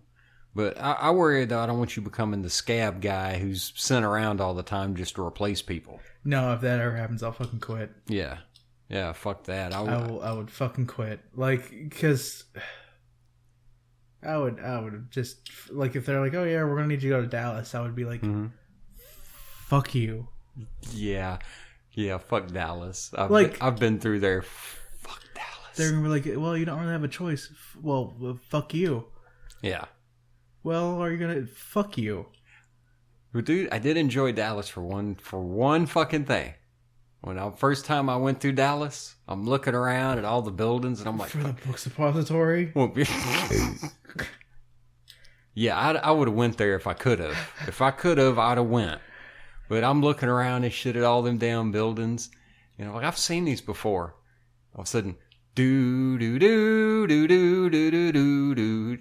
But I worry, though, I don't want you becoming the scab guy who's sent around all the time just to replace people. No, if that ever happens, I'll fucking quit. Yeah. Yeah, fuck that. I would fucking quit. Like, because I would just, like, if they're like, oh yeah, we're gonna need you to go to Dallas, I would be like, fuck you. Yeah. Yeah, fuck Dallas. I've been through there. Fuck Dallas. They're gonna be like, well, you don't really have a choice. Well, fuck you. Yeah. Well, are you gonna fuck you? Well, dude, I did enjoy Dallas for one fucking thing. First time I went through Dallas, I'm looking around at all the buildings, and I'm like, for the book suppository. Well, yeah, I would have went there if I could have. If I could have, I'd have went. But I'm looking around and shit at all them damn buildings. You know, like I've seen these before. All of a sudden, do do do do do do do do do.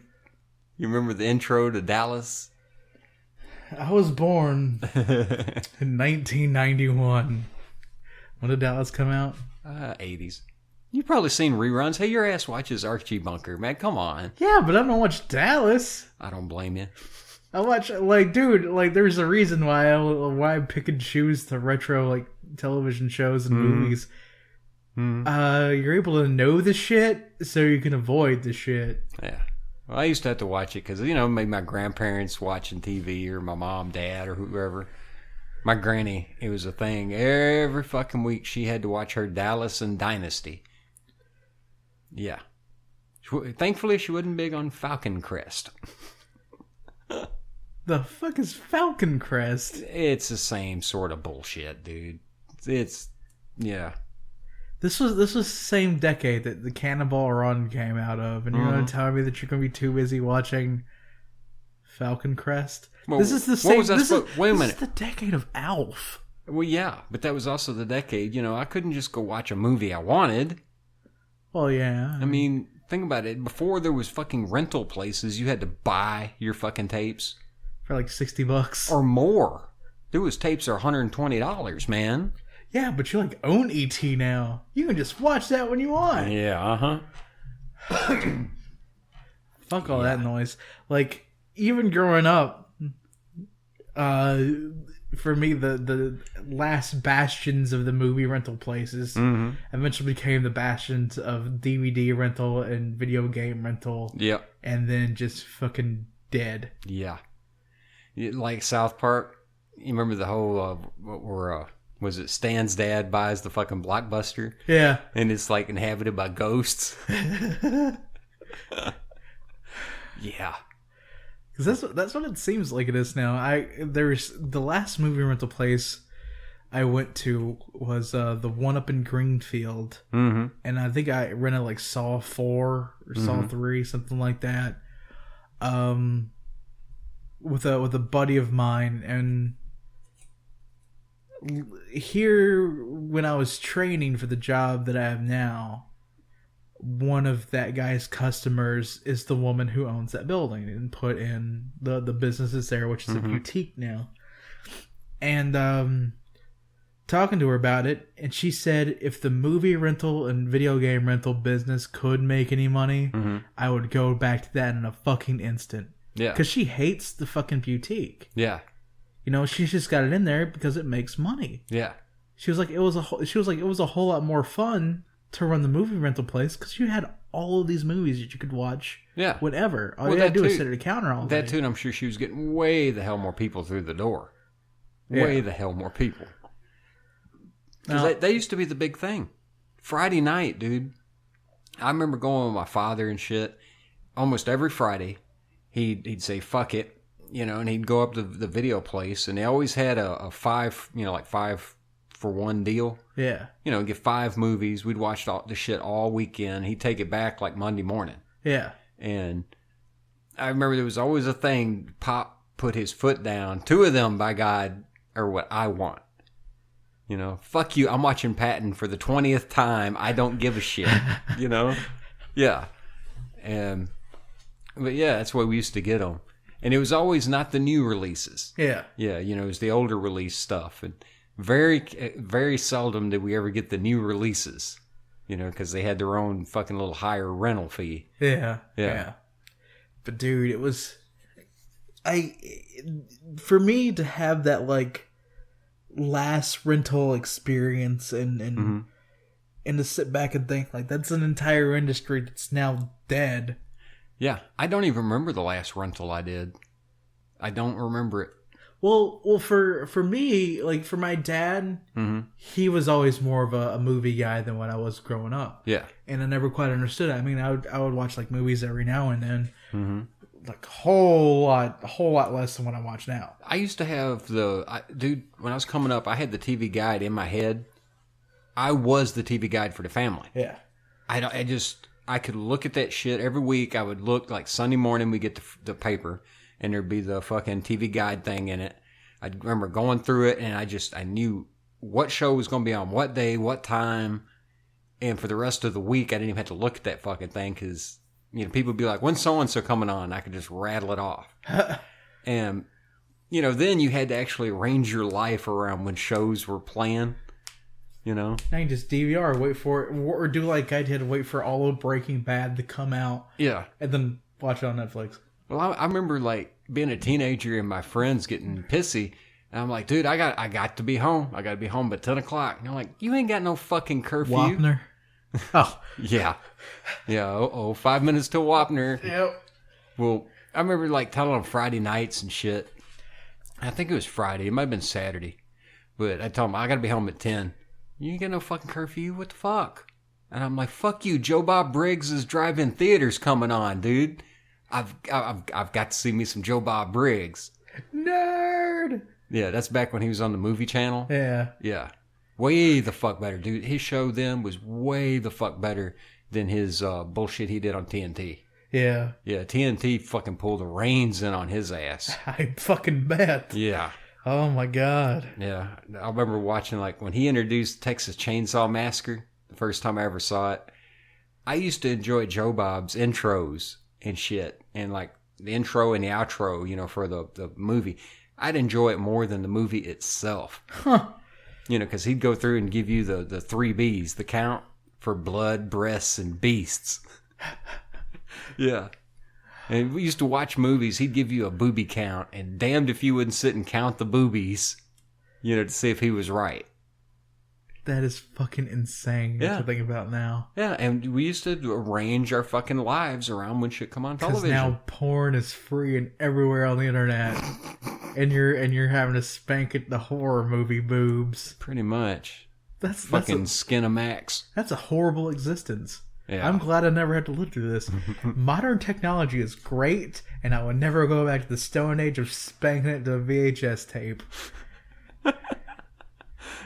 You remember the intro to Dallas? I was born in 1991. When did Dallas come out? 80s. You've probably seen reruns. Hey, your ass watches Archie Bunker, man. Come on. Yeah, but I don't watch Dallas. I don't blame you. I watch, like, dude, like, there's a reason why I pick and choose the retro, like, television shows and movies. You're able to know the shit, so you can avoid the shit. Yeah. Well, I used to have to watch it because, you know, maybe my grandparents watching TV or my mom, dad, or whoever. My granny, it was a thing. Every fucking week she had to watch her Dallas and Dynasty. Yeah. Thankfully, she wasn't big on Falcon Crest. The fuck is Falcon Crest? It's the same sort of bullshit, dude. It's yeah. This was the same decade that the Cannonball Run came out of, and you're going to tell me that you're going to be too busy watching Falcon Crest? Well, this is the same. Wait a minute. This is the decade of Alf. Well, yeah, but that was also the decade. You know, I couldn't just go watch a movie I wanted. Well, yeah. I mean, think about it. Before there was fucking rental places, you had to buy your fucking tapes for like $60 or more. There was tapes that are $120, man. Yeah, but you like own ET now. You can just watch that when you want. Yeah, Fuck all that noise. Like, even growing up, for me, the last bastions of the movie rental places eventually became the bastions of DVD rental and video game rental. Yep. And then just fucking dead. Yeah. Like South Park. You remember the whole, was it Stan's dad buys the fucking Blockbuster? Yeah. And it's like inhabited by ghosts. Yeah. Because that's what it seems like it is now. There's the last movie rental place I went to was the one up in Greenfield, and I think I rented like Saw 4 or Saw 3, something like that, with a buddy of mine. And here, when I was training for the job that I have now, one of that guy's customers is the woman who owns that building and put in the businesses there, which is a boutique now. And talking to her about it, and she said if the movie rental and video game rental business could make any money, I would go back to that in a fucking instant. Yeah. Because she hates the fucking boutique. Yeah. You know, she's just got it in there because it makes money. Yeah. She was like, it was a whole lot more fun to run the movie rental place because you had all of these movies that you could watch. Yeah. Whatever. All you had to do is sit at a counter all day. That too, and I'm sure she was getting way the hell more people through the door. Way the hell more people. Because they used to be the big thing. Friday night, dude. I remember going with my father and shit. Almost every Friday, he'd say, fuck it. And he'd go up to the video place. And they always had a 5, like 5 for 1 deal. Yeah. Get 5 movies. We'd watch the shit all weekend. He'd take it back like Monday morning. Yeah. And I remember there was always a thing. Pop put his foot down. 2 of them, by God, are what I want. Fuck you. I'm watching Patton for the 20th time. I don't give a shit. Yeah. But yeah, that's why we used to get them. And it was always not the new releases. Yeah. Yeah. It was the older release stuff. And very, very seldom did we ever get the new releases. Because they had their own fucking little higher rental fee. Yeah. But dude, it was, for me to have that like last rental experience and to sit back and think like that's an entire industry that's now dead. Yeah, I don't even remember the last rental I did. I don't remember it. Well, for me, like for my dad, he was always more of a movie guy than when I was growing up. Yeah, and I never quite understood it. I mean, I would watch like movies every now and then, like a whole lot less than what I watch now. I used to have dude when I was coming up, I had the TV guide in my head. I was the TV guide for the family. Yeah, I could look at that shit every week. I would look like Sunday morning. We get the paper. And there'd be the fucking TV guide thing in it. I remember going through it, and I knew what show was going to be on what day, what time. And for the rest of the week, I didn't even have to look at that fucking thing because, people would be like, when's so-and-so coming on? I could just rattle it off. And, then you had to actually arrange your life around when shows were playing, Now you just DVR, wait for it, or do like I did, wait for all of Breaking Bad to come out. Yeah. And then watch it on Netflix. Well, I remember like being a teenager and my friends getting pissy, and I'm like, dude, I got to be home. I got to be home by 10 o'clock. And I'm like, you ain't got no fucking curfew. Wapner. Oh, yeah. 5 minutes till Wapner. Yep. Well, I remember like telling them Friday nights and shit. I think it was Friday. It might have been Saturday, but I told them I got to be home at 10. You ain't got no fucking curfew. What the fuck? And I'm like, fuck you. Joe Bob Briggs' drive-in theater's coming on, dude. I've got to see me some Joe Bob Briggs. Nerd! Yeah, that's back when he was on the movie channel. Yeah. Yeah. Way the fuck better, dude. His show then was way the fuck better than his bullshit he did on TNT. Yeah. Yeah, TNT fucking pulled the reins in on his ass. I fucking bet. Yeah. Oh my God. Yeah. I remember watching like when he introduced Texas Chainsaw Massacre, the first time I ever saw it. I used to enjoy Joe Bob's intros and shit. And like the intro and the outro, for the movie. I'd enjoy it more than the movie itself. Huh. Because he'd go through and give you the 3 B's, the count for blood, breasts, and beasts. Yeah. And we used to watch movies. He'd give you a booby count, and damned if you wouldn't sit and count the boobies, to see if he was right. That is fucking insane to think about now. Yeah, and we used to arrange our fucking lives around when shit come on television. Because now porn is free and everywhere on the internet, and you're having to spank at the horror movie boobs. Pretty much. That's fucking Skinamax. That's a horrible existence. Yeah. I'm glad I never had to live through this. Modern technology is great, and I would never go back to the Stone Age of spanking it to a VHS tape.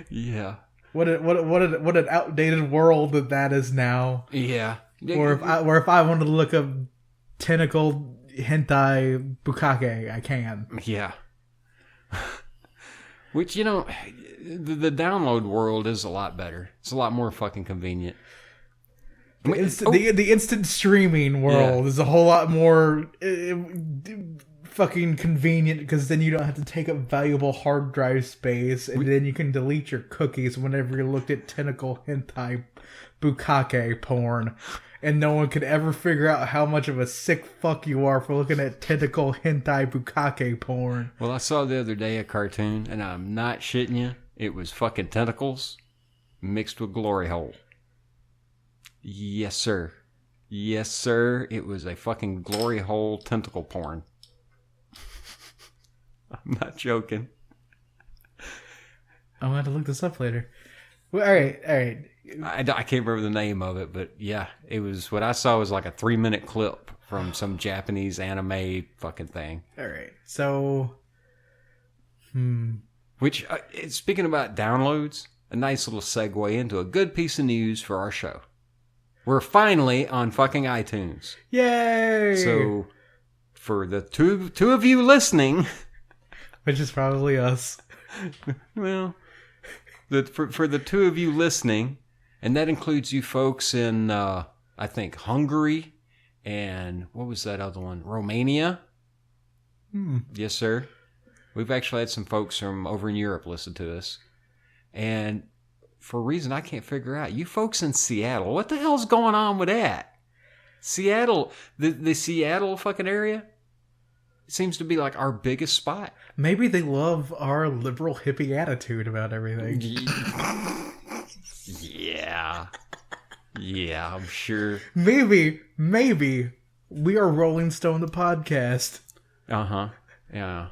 Yeah. What an outdated world that is now. Yeah. Or if I wanted to look up tentacle hentai bukkake, I can. Yeah. Which, the download world is a lot better. It's a lot more fucking convenient. The instant streaming world is a whole lot more fucking convenient because then you don't have to take up valuable hard drive space, and then you can delete your cookies whenever you looked at tentacle hentai bukkake porn, and no one could ever figure out how much of a sick fuck you are for looking at tentacle hentai bukkake porn. Well, I saw the other day a cartoon, and I'm not shitting you. It was fucking tentacles mixed with glory hole. Yes, sir. Yes, sir. It was a fucking glory hole tentacle porn. I'm not joking. I'm going to look this up later. Well, all right. I can't remember the name of it, but yeah, it was what I saw was like a 3-minute clip from some Japanese anime fucking thing. All right. So, Which, speaking about downloads, a nice little segue into a good piece of news for our show. We're finally on fucking iTunes. Yay! So, for the two of you listening, which is probably us. Well, for the two of you listening, and that includes you folks in, I think, Hungary, and what was that other one? Romania? Yes, sir. We've actually had some folks from over in Europe listen to us. And for a reason I can't figure out, you folks in Seattle, what the hell's going on with that? Seattle, the Seattle fucking area seems to be like our biggest spot. Maybe they love our liberal hippie attitude about everything. Yeah. Yeah, I'm sure. Maybe we are Rolling Stone the podcast. Uh-huh. Yeah.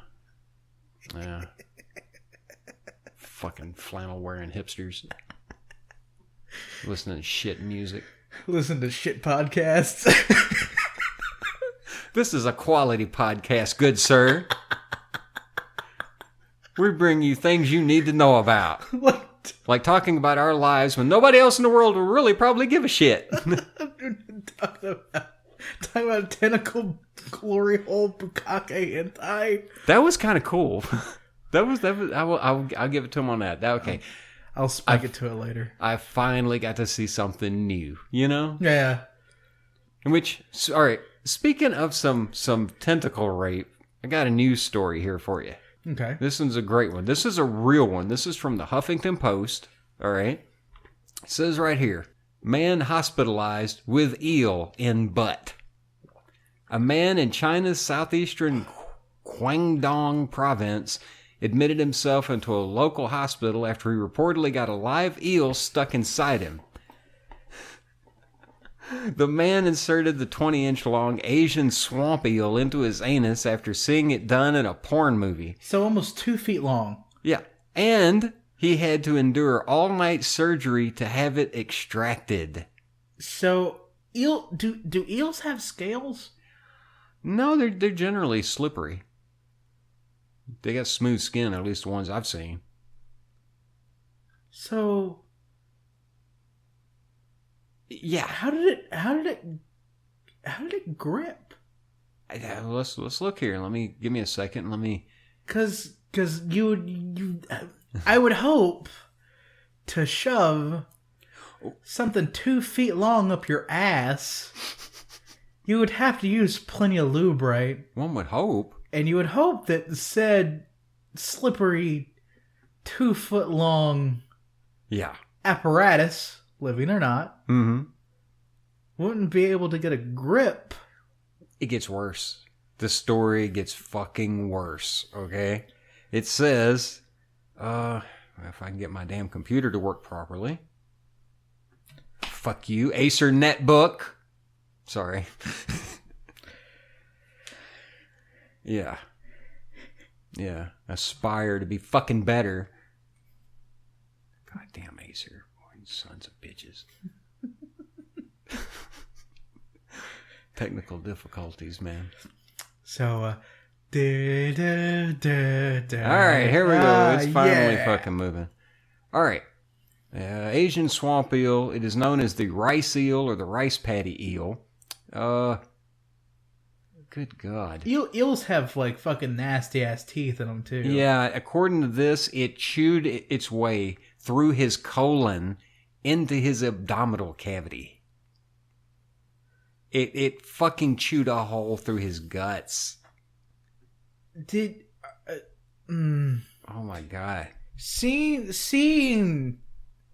Fucking flannel wearing hipsters. Listening to shit music. Listen to shit podcasts. This is a quality podcast, good sir. We bring you things you need to know about. What? Like talking about our lives when nobody else in the world will really probably give a shit. Talking about tentacle glory hole bukkake hentai. That was kind of cool. That was. I'll give it to him on that. Okay. I'll spike it to it later. I finally got to see something new. You know? Yeah. Which, all right. Speaking of some tentacle rape, I got a news story here for you. Okay. This one's a great one. This is a real one. This is from the Huffington Post. All right. It says right here, man hospitalized with eel in butt. A man in China's southeastern Guangdong province admitted himself into a local hospital after he reportedly got a live eel stuck inside him. The man inserted the 20-inch long Asian swamp eel into his anus after seeing it done in a porn movie. So almost 2 feet long. Yeah. And he had to endure all-night surgery to have it extracted. So, do eels have scales? No, they're generally slippery. They got smooth skin, at least the ones I've seen. So... Yeah. How did it grip? Let's look here. Give me a second. Cause I would hope to shove something 2 feet long up your ass. You would have to use plenty of lube, right? One would hope. And you would hope that the said slippery 2 foot long apparatus, living or not, wouldn't be able to get a grip. It gets worse. The story gets fucking worse, okay? It says, if I can get my damn computer to work properly. Fuck you, Acer Netbook. Sorry. Yeah. Aspire to be fucking better. Goddamn Acer. Sons of bitches. Technical difficulties, man. So, all right, here we go. It's finally fucking moving. All right. Asian swamp eel. It is known as the rice eel or the rice paddy eel. Good God. Eels have, like, fucking nasty-ass teeth in them, too. Yeah, according to this, it chewed its way through his colon into his abdominal cavity. It fucking chewed a hole through his guts. Oh my God. Seeing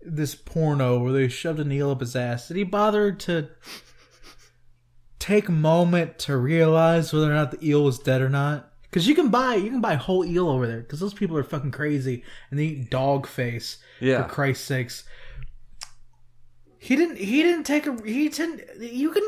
this porno where they shoved an eel up his ass, did he bother to take a moment to realize whether or not the eel was dead or not? Because you can buy whole eel over there, because those people are fucking crazy and they eat dog face, for Christ's sakes. You can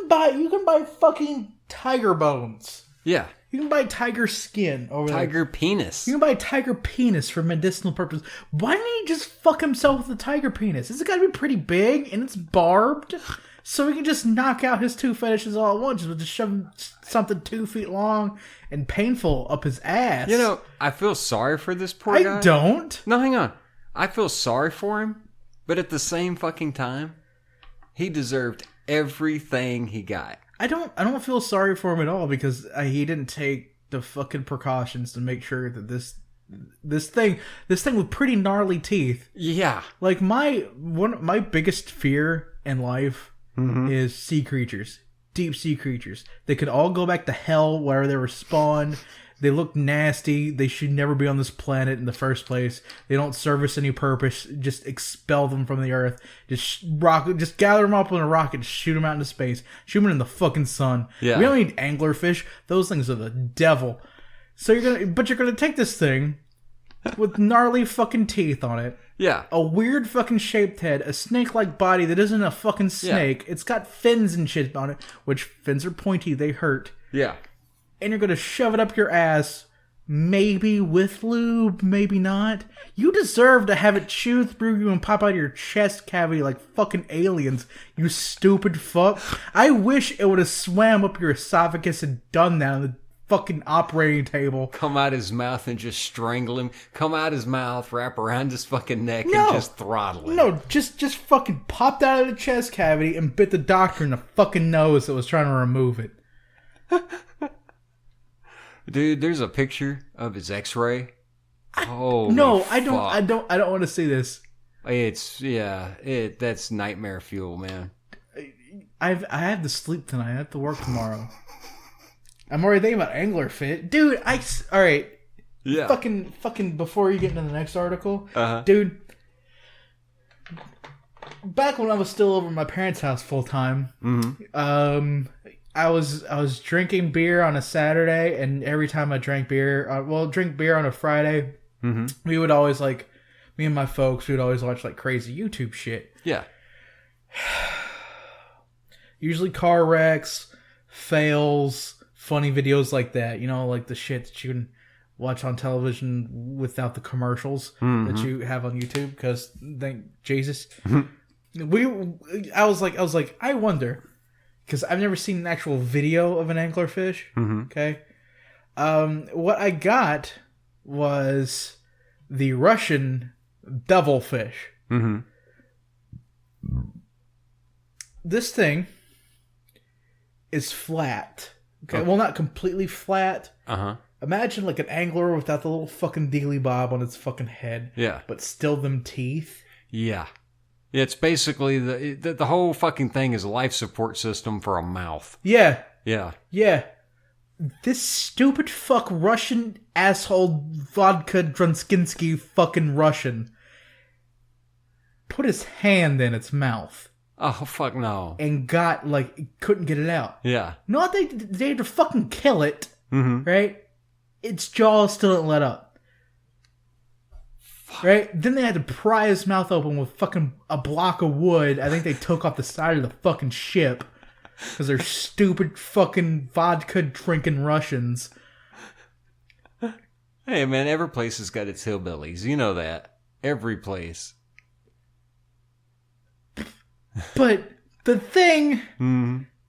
buy fucking tiger bones. Yeah. You can buy tiger skin over Tiger penis. You can buy tiger penis for medicinal purposes. Why didn't he just fuck himself with a tiger penis? It's got to be pretty big and it's barbed, so he can just knock out his 2 fetishes all at once. Just shove something 2 feet long and painful up his ass. You know, I feel sorry for this poor guy. I don't. No, hang on. I feel sorry for him, but at the same fucking time, he deserved everything he got. I don't feel sorry for him at all because he didn't take the fucking precautions to make sure that this thing with pretty gnarly teeth. Yeah. Like my biggest fear in life is sea creatures. Deep sea creatures. They could all go back to hell where they were spawned. They look nasty. They should never be on this planet in the first place. They don't service any purpose. Just expel them from the earth. Just gather them up on a rocket. Shoot them out into space. Shoot them in the fucking sun. Yeah. We don't need anglerfish. Those things are the devil. So you're gonna take this thing with gnarly fucking teeth on it. Yeah. A weird fucking shaped head. A snake-like body that isn't a fucking snake. Yeah. It's got fins and shit on it. Which fins are pointy. They hurt. Yeah. And you're going to shove it up your ass, maybe with lube, maybe not. You deserve to have it chew through you and pop out of your chest cavity like fucking aliens, you stupid fuck. I wish it would have swam up your esophagus and done that on the fucking operating table. Come out his mouth and just strangle him. Come out his mouth, wrap around his fucking neck, and just throttle him. No, just fucking popped out of the chest cavity and bit the doctor in the fucking nose that was trying to remove it. Dude, there's a picture of his X-ray. Oh no, I don't want to see this. That's nightmare fuel, man. I have to sleep tonight. I have to work tomorrow. I'm already thinking about anglerfish, dude. All right. Yeah. Fucking. Before you get into the next article, dude. Back when I was still over at my parents' house full time, I was drinking beer on a Saturday, and every time I drank beer, drink beer on a Friday, we would always me and my folks, we would always watch crazy YouTube shit. Yeah. Usually car wrecks, fails, funny videos like that. You know, like the shit that you can watch on television without the commercials that you have on YouTube. Because thank Jesus, I was like, I wonder. Because I've never seen an actual video of an anglerfish. Okay. What I got was the Russian devilfish. This thing is flat. Okay. Well, not completely flat. Imagine an angler without the little fucking dealy bob on its fucking head. Yeah. But still them teeth. Yeah. It's basically the whole fucking thing is a life support system for a mouth. Yeah. Yeah. Yeah. This stupid fuck Russian asshole vodka Drunskinsky fucking Russian put his hand in its mouth. Oh, fuck no. And couldn't get it out. Yeah. No, they had to fucking kill it. Right? Its jaw still didn't let up. Right? Then they had to pry his mouth open with fucking a block of wood. I think they took off the side of the fucking ship. Because they're stupid fucking vodka drinking Russians. Hey man, every place has got its hillbillies. You know that. Every place. But the thing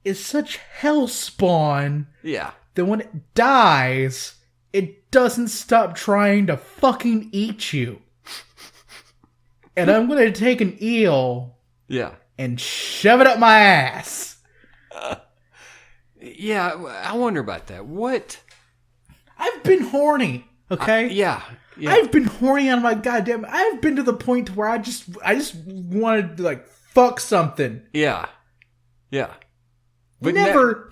is such hellspawn. Yeah. That when it dies, it doesn't stop trying to fucking eat you. And I'm going to take an eel. Yeah. And shove it up my ass. Yeah, I wonder about that. What? I've been horny, okay? Yeah. I've been horny on my goddamn... I've been to the point where I just wanted to, fuck something. Yeah. Yeah. But never...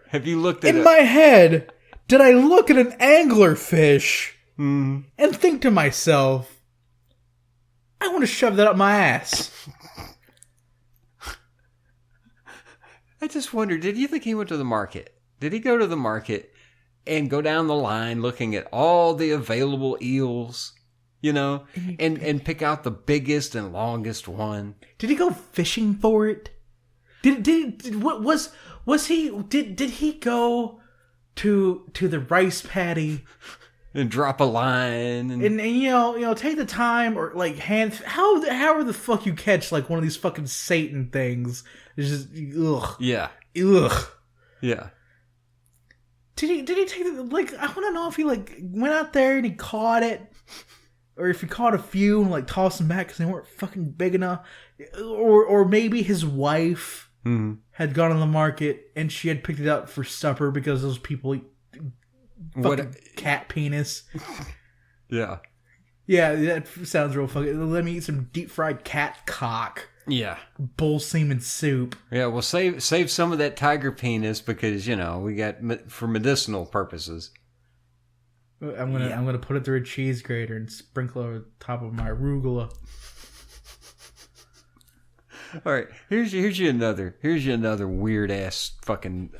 Have you looked at in my head, did I look at an anglerfish and think to myself, I want to shove that up my ass. I just wonder, did you think he went to the market? Did he go to the market and go down the line looking at all the available eels, and pick out the biggest and longest one? Did he go fishing for it? Did he go to the rice paddy and drop a line and you know take the time or like however the fuck you catch like one of these fucking Satan things. It's just ugh. Yeah. Ugh. Yeah. Did he take the, like I want to know if he like went out there and he caught it, or if he caught a few and like tossed them back because they weren't fucking big enough, or maybe his wife had gone on the market and she had picked it up for supper because those people eat fucking cat penis. Yeah. Yeah, that sounds real fucking. Let me eat some deep fried cat cock. Yeah. Bull semen soup. Yeah, well, save some of that tiger penis because, you know, we got for medicinal purposes. I'm gonna put it through a cheese grater and sprinkle it over the top of my arugula. All right, here's you another weird ass fucking.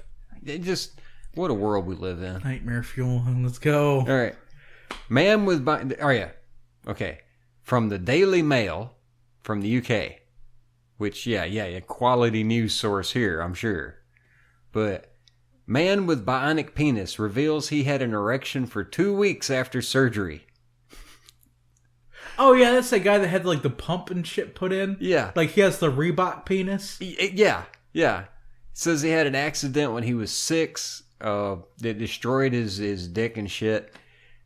Just what a world we live in. Nightmare fuel. Let's go. All right, man with. Oh yeah, okay. From the Daily Mail, from the UK. Which, yeah, quality news source here, I'm sure. But, man with bionic penis reveals he had an erection for 2 weeks after surgery. Oh, yeah, that's that guy that had, like, the pump and shit put in? Yeah. Like, he has the Reebok penis? Yeah. Says he had an accident when he was 6 that destroyed his dick and shit.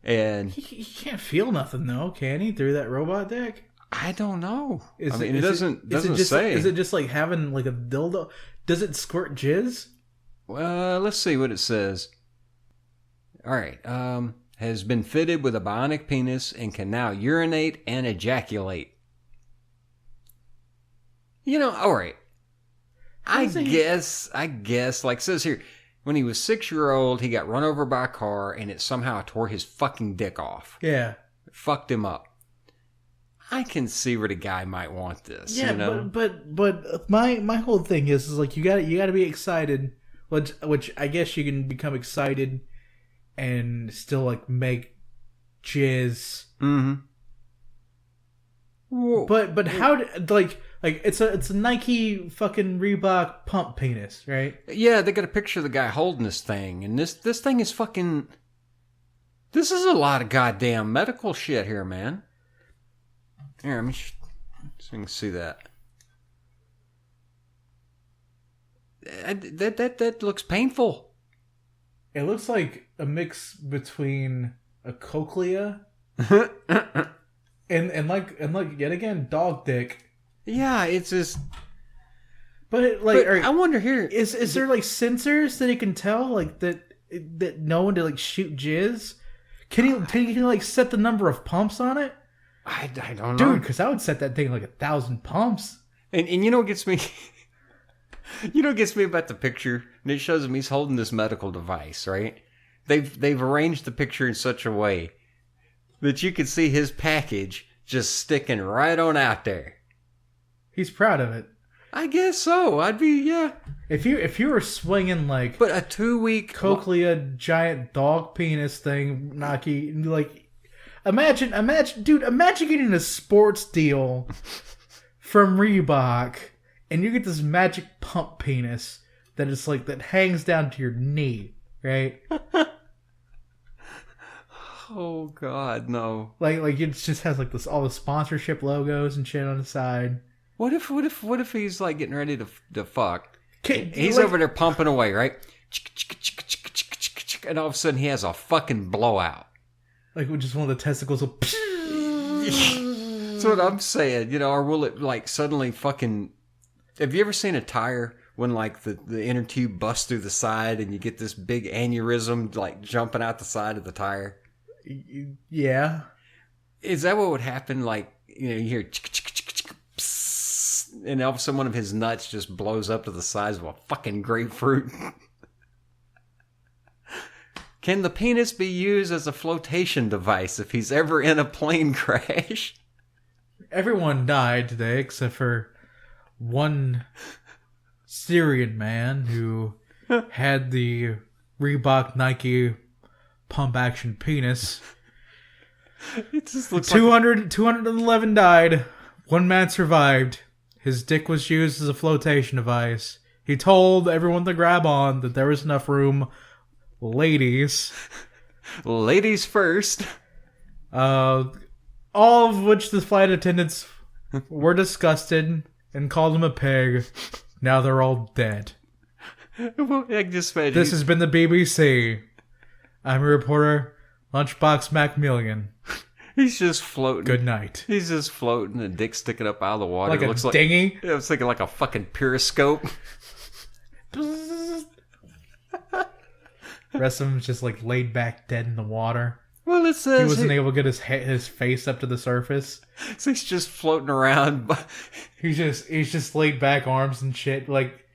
And he can't feel nothing, though, can he, through that robot dick? I don't know. It doesn't just, say. Is it just like having like a dildo? Does it squirt jizz? Well, let's see what it says. All right. Has been fitted with a bionic penis and can now urinate and ejaculate. You know, all right. I guess, like it says here, when he was 6-year-old, he got run over by a car and it somehow tore his fucking dick off. Yeah. It fucked him up. I can see where the guy might want this. Yeah, you know? but my whole thing is like you got to be excited, which I guess you can become excited and still like make jizz. Mm-hmm. Whoa. But how like it's a Nike fucking Reebok pump penis, right? Yeah, they got a picture of the guy holding this thing, and this thing is fucking. This is a lot of goddamn medical shit here, man. Here, let me so you can see that. That looks painful. It looks like a mix between a cochlea and like yet again dog dick. Yeah, it's just. But I wonder here is there like sensors that he can tell like that know when to like shoot jizz? Can he like set the number of pumps on it? I don't know. Dude, because I would set that thing like 1,000 pumps. And you know what gets me? You know what gets me about the picture? And it shows him he's holding this medical device, right? They've arranged the picture in such a way that you can see his package just sticking right on out there. He's proud of it. I guess so. I'd be, yeah. If you were swinging like... But a 2-week... cochlea giant dog penis thing, Nike, like... Imagine getting a sports deal from Reebok, and you get this magic pump penis that is like that hangs down to your knee, right? Oh God, no! Like it just has like this all the sponsorship logos and shit on the side. What if he's like getting ready to fuck? He's like, over there pumping away, right? And all of a sudden he has a fucking blowout. Like just one of the testicles will... That's what I'm saying, you know, or will it like suddenly fucking... Have you ever seen a tire when like the inner tube busts through the side and you get this big aneurysm like jumping out the side of the tire? Yeah. Is that what would happen? Like, you know, you hear... And all of a sudden one of his nuts just blows up to the size of a fucking grapefruit. Can the penis be used as a flotation device if he's ever in a plane crash? Everyone died today except for one Syrian man who had the Reebok Nike pump action penis. It just looks 211 died. One man survived. His dick was used as a flotation device. He told everyone to grab on that there was enough room ladies. Ladies first. All of which the flight attendants were disgusted and called him a pig. Now they're all dead. Well, I can just imagine. This has been the BBC. I'm your reporter, Lunchbox Macmillian. He's just floating. Good night. He's just floating, the dick sticking up out of the water. Like it a looks dinghy? Like, it's like a fucking periscope. The rest of him's just like laid back dead in the water. Well, it says he wasn't able to get his face up to the surface. So he's just floating around. He's just laid back, arms and shit, like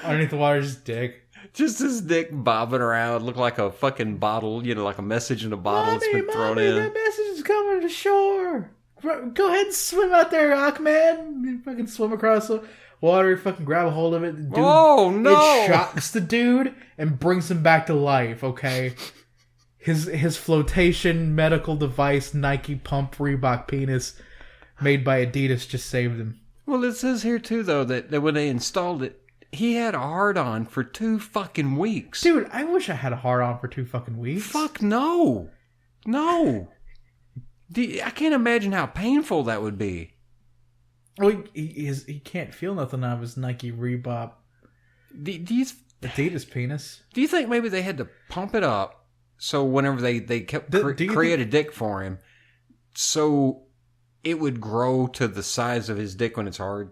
underneath the water, just dick. Just his dick bobbing around, look like a fucking bottle, like a message in a bottle that's been thrown in. That message is coming to shore. Go ahead and swim out there, Aquaman. You fucking swim across the water, fucking grab a hold of it. Dude, oh no! It shocks the dude and brings him back to life. Okay, his flotation medical device, Nike pump Reebok penis, made by Adidas, just saved him. Well, it says here too, though, that when they installed it, he had a hard-on for 2 fucking weeks. Dude, I wish I had a hard-on for 2 fucking weeks. Fuck no. No. I can't imagine how painful that would be. Well, he can't feel nothing out of his Nike Reebok Adidas penis. Do you think maybe they had to pump it up so whenever they kept create a dick for him, so it would grow to the size of his dick when it's hard?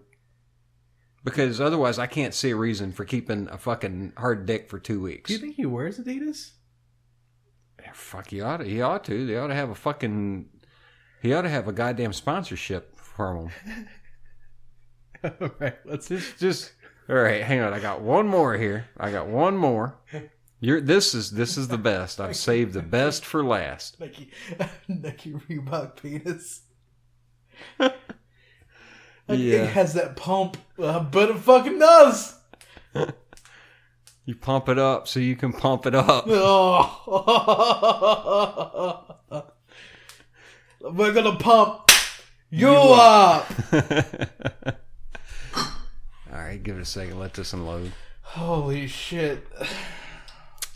Because otherwise, I can't see a reason for keeping a fucking hard dick for 2 weeks. Do you think he wears Adidas? Yeah, fuck, he ought to. They ought to have a fucking... He ought to have a goddamn sponsorship for him. All right, let's just. All right, hang on. I got one more here. This is the best. I've saved the best for last. Nike Reebok penis. Yeah. It has that pump, but it fucking does. You pump it up so you can pump it up. Oh. We're gonna pump you up. All right, give it a second. Let this unload. Holy shit.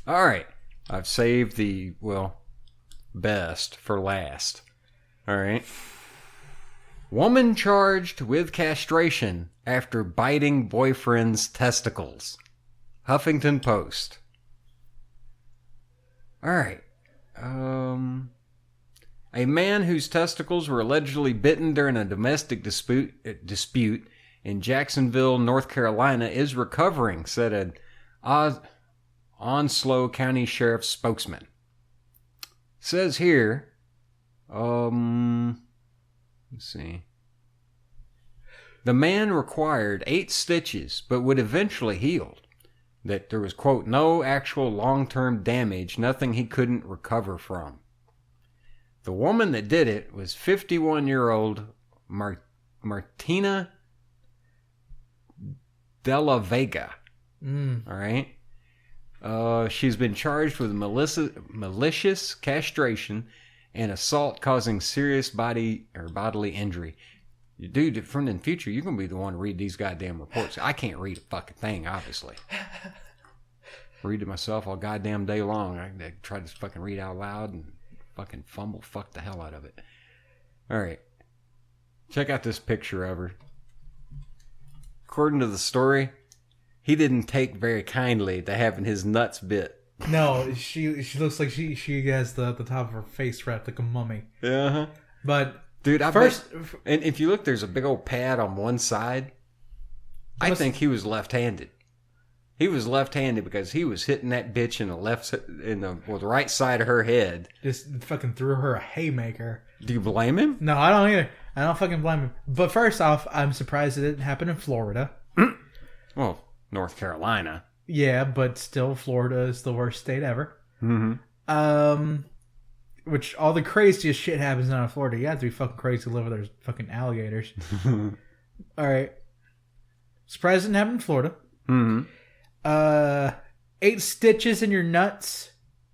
All right. I've saved the, best for last. All right. Woman charged with castration after biting boyfriend's testicles. Huffington Post. All right. A man whose testicles were allegedly bitten during a domestic dispute in Jacksonville, North Carolina, is recovering, said an Onslow County Sheriff's spokesman. Says here, let's see. The man required 8 stitches, but would eventually heal. That there was, quote, no actual long-term damage, nothing he couldn't recover from. The woman that did it was 51-year-old Martina Della Vega. All right. She's been charged with malicious castration and assault causing serious bodily injury. Dude, from in the future, you're going to be the one to read these goddamn reports. I can't read a fucking thing, obviously. Read it myself all goddamn day long. I try to fucking read out loud and fucking fuck the hell out of it. All right. Check out this picture of her. According to the story, he didn't take very kindly to having his nuts bit. No, she looks like she has the top of her face wrapped like a mummy. Uh-huh. But dude, and if you look, there's a big old pad on one side. I think he was left-handed. He was left-handed because he was hitting that bitch in the right side of her head. Just fucking threw her a haymaker. Do you blame him? No, I don't either. I don't fucking blame him. But first off, I'm surprised it didn't happen in Florida. Well, North Carolina. Yeah, but still, Florida is the worst state ever. Mm-hmm. Which all the craziest shit happens down in Florida. You have to be fucking crazy to live with those fucking alligators. All right. Surprised it didn't happen in Florida. Mm-hmm. 8 stitches in your nuts.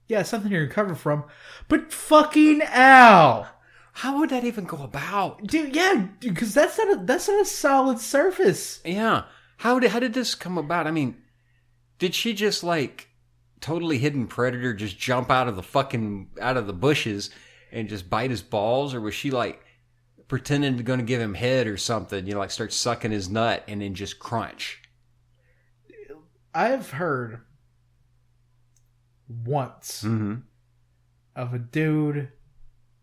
Yeah, something to recover from. But fucking ow. How would that even go about? Dude, yeah, because that's not a solid surface. Yeah. How did this come about? I mean, did she just totally hidden predator just jump out of the bushes and just bite his balls? Or was she like pretending to going to give him head or something, like start sucking his nut and then just crunch? I've heard once of a dude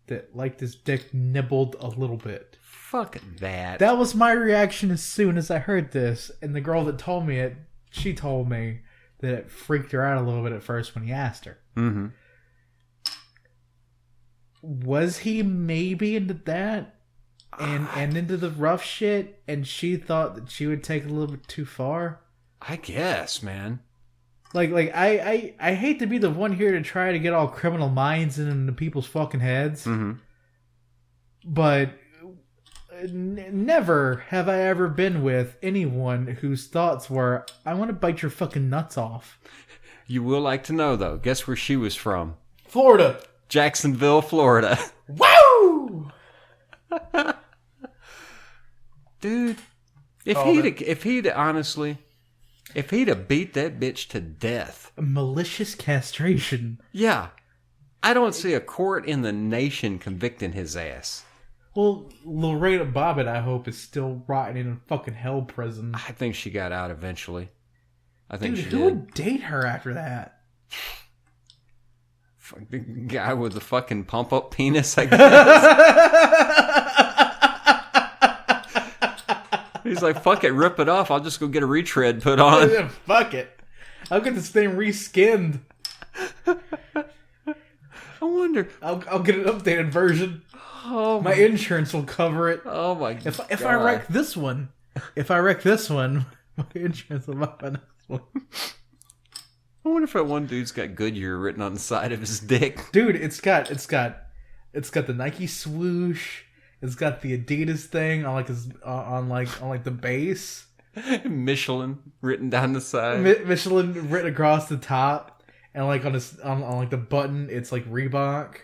that liked his dick nibbled a little bit. Fuck that. That was my reaction as soon as I heard this. And the girl that told me it, she told me that it freaked her out a little bit at first when he asked her. Mm-hmm. Was he maybe into that? And into the rough shit? And she thought that she would take it a little bit too far? I guess, man. Like I hate to be the one here to try to get all criminal minds into people's fucking heads. Mm-hmm. But never have I ever been with anyone whose thoughts were, I want to bite your fucking nuts off. You will like to know, though. Guess where she was from? Florida. Jacksonville, Florida. Woo! Dude, if he'd have beat that bitch to death. Malicious castration. Yeah. I don't see a court in the nation convicting his ass. Well, Lorena Bobbitt, I hope, is still rotting in a fucking hell prison. I think she got out eventually. I think Dude, she who did. would date her after that? The guy with the fucking pump-up penis, I guess. He's like, fuck it, rip it off. I'll just go get a retread put on. Fuck it. I'll get this thing reskinned. I wonder. I'll get an updated version. Oh my insurance will cover it. Oh my god. If I wreck this one, my insurance will cover the next one. I wonder if that one dude's got Goodyear written on the side of his dick. Dude, it's got the Nike swoosh. It's got the Adidas thing on the base. Michelin written down the side. Michelin written across the top, and like on the button, it's like Reebok.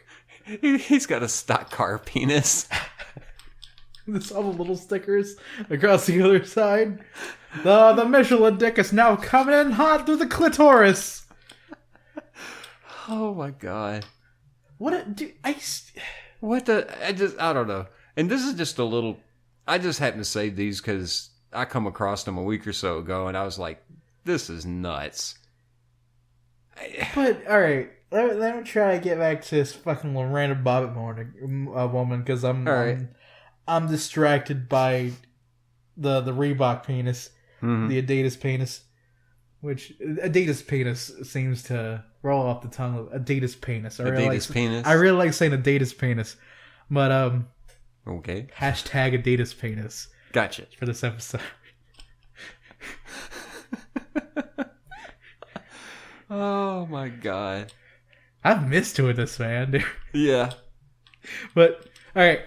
He's got a stock car penis. There's all the little stickers across the other side. The Michelin dick is now coming in hot through the clitoris. Oh my god! I don't know. And this is just a little. I just happened to say these because I come across them a week or so ago, and I was like, "This is nuts." But all right, let me try to get back to this fucking Lorena Bobbitt woman because I'm distracted by the Reebok penis, the Adidas penis, which Adidas penis seems to roll off the tongue. Adidas penis. Penis. I really like saying Adidas penis, but okay. Hashtag Adidas penis. Gotcha for this episode. Oh my god. I've missed doing this, man. Dude. Yeah. But alright.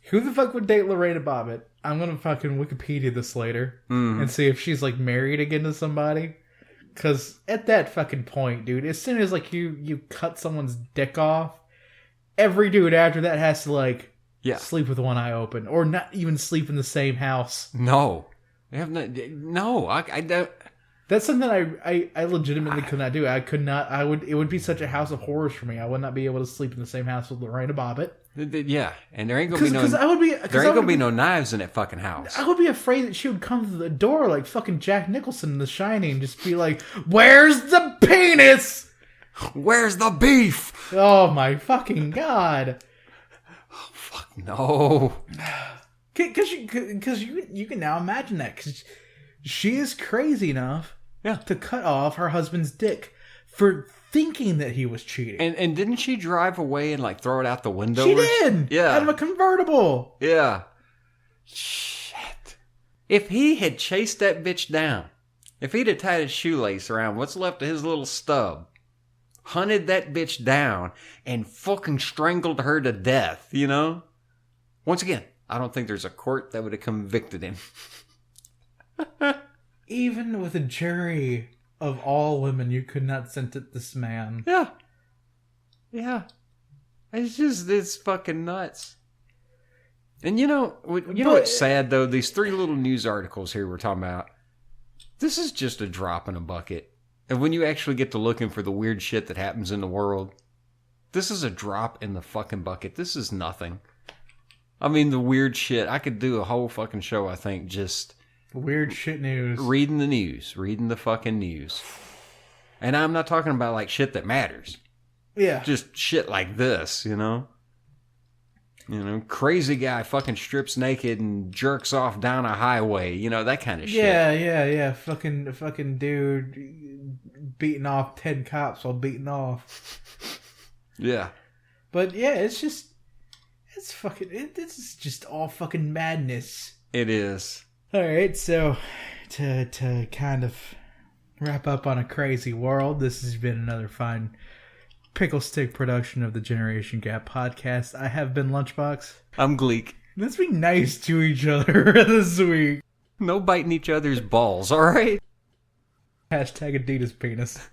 Who the fuck would date Lorena Bobbitt? I'm gonna fucking Wikipedia this later and see if she's like married again to somebody. Cause at that fucking point, dude, as soon as like you cut someone's dick off, every dude after that has to like sleep with one eye open. Or not even sleep in the same house. No. They have no, I don't. That's something I legitimately could not do. I could not. It would be such a house of horrors for me. I would not be able to sleep in the same house with Lorena Bobbitt. Yeah, and there ain't gonna be no knives in that fucking house. I would be afraid that she would come to the door like fucking Jack Nicholson in The Shining, and just be like, "Where's the penis? Where's the beef?" Oh my fucking god! Oh, fuck no. Because you can now imagine that because she is crazy enough. Yeah. To cut off her husband's dick for thinking that he was cheating. And didn't she drive away and like throw it out the window? She did. Yeah. Out of a convertible. Yeah. Shit. If he had chased that bitch down, if he'd have tied his shoelace around what's left of his little stub, hunted that bitch down and fucking strangled her to death, you know? Once again, I don't think there's a court that would have convicted him. Even with a jury of all women, you could not sentence this man. Yeah. Yeah. It's fucking nuts. And you know what's sad though? These 3 little news articles here we're talking about. This is just a drop in a bucket. And when you actually get to looking for the weird shit that happens in the world, this is a drop in the fucking bucket. This is nothing. I mean, the weird shit. I could do a whole fucking show, I think, just... Weird shit news. Reading the news. Reading the fucking news. And I'm not talking about, like, shit that matters. Yeah. Just shit like this, you know? You know, crazy guy fucking strips naked and jerks off down a highway. You know, that kind of shit. Yeah. Fucking dude beating off 10 cops while beating off. Yeah. But yeah, this is just all fucking madness. It is. Alright, so to kind of wrap up on a crazy world, this has been another fine Picklestick production of the Generation Gap podcast. I have been Lunchbox. I'm Gleek. Let's be nice to each other this week. No biting each other's balls, alright? Hashtag Adidas Penis.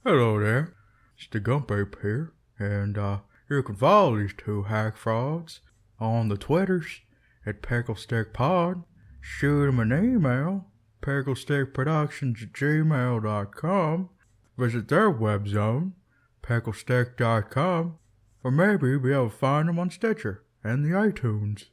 Hello there, it's the Gump Ape here, and you can follow these two hack frauds on the Twitters at PicklestickPod. Shoot them an email, picklestickproductions@gmail.com. Visit their web zone, picklestick.com, or maybe be able to find them on Stitcher and the iTunes.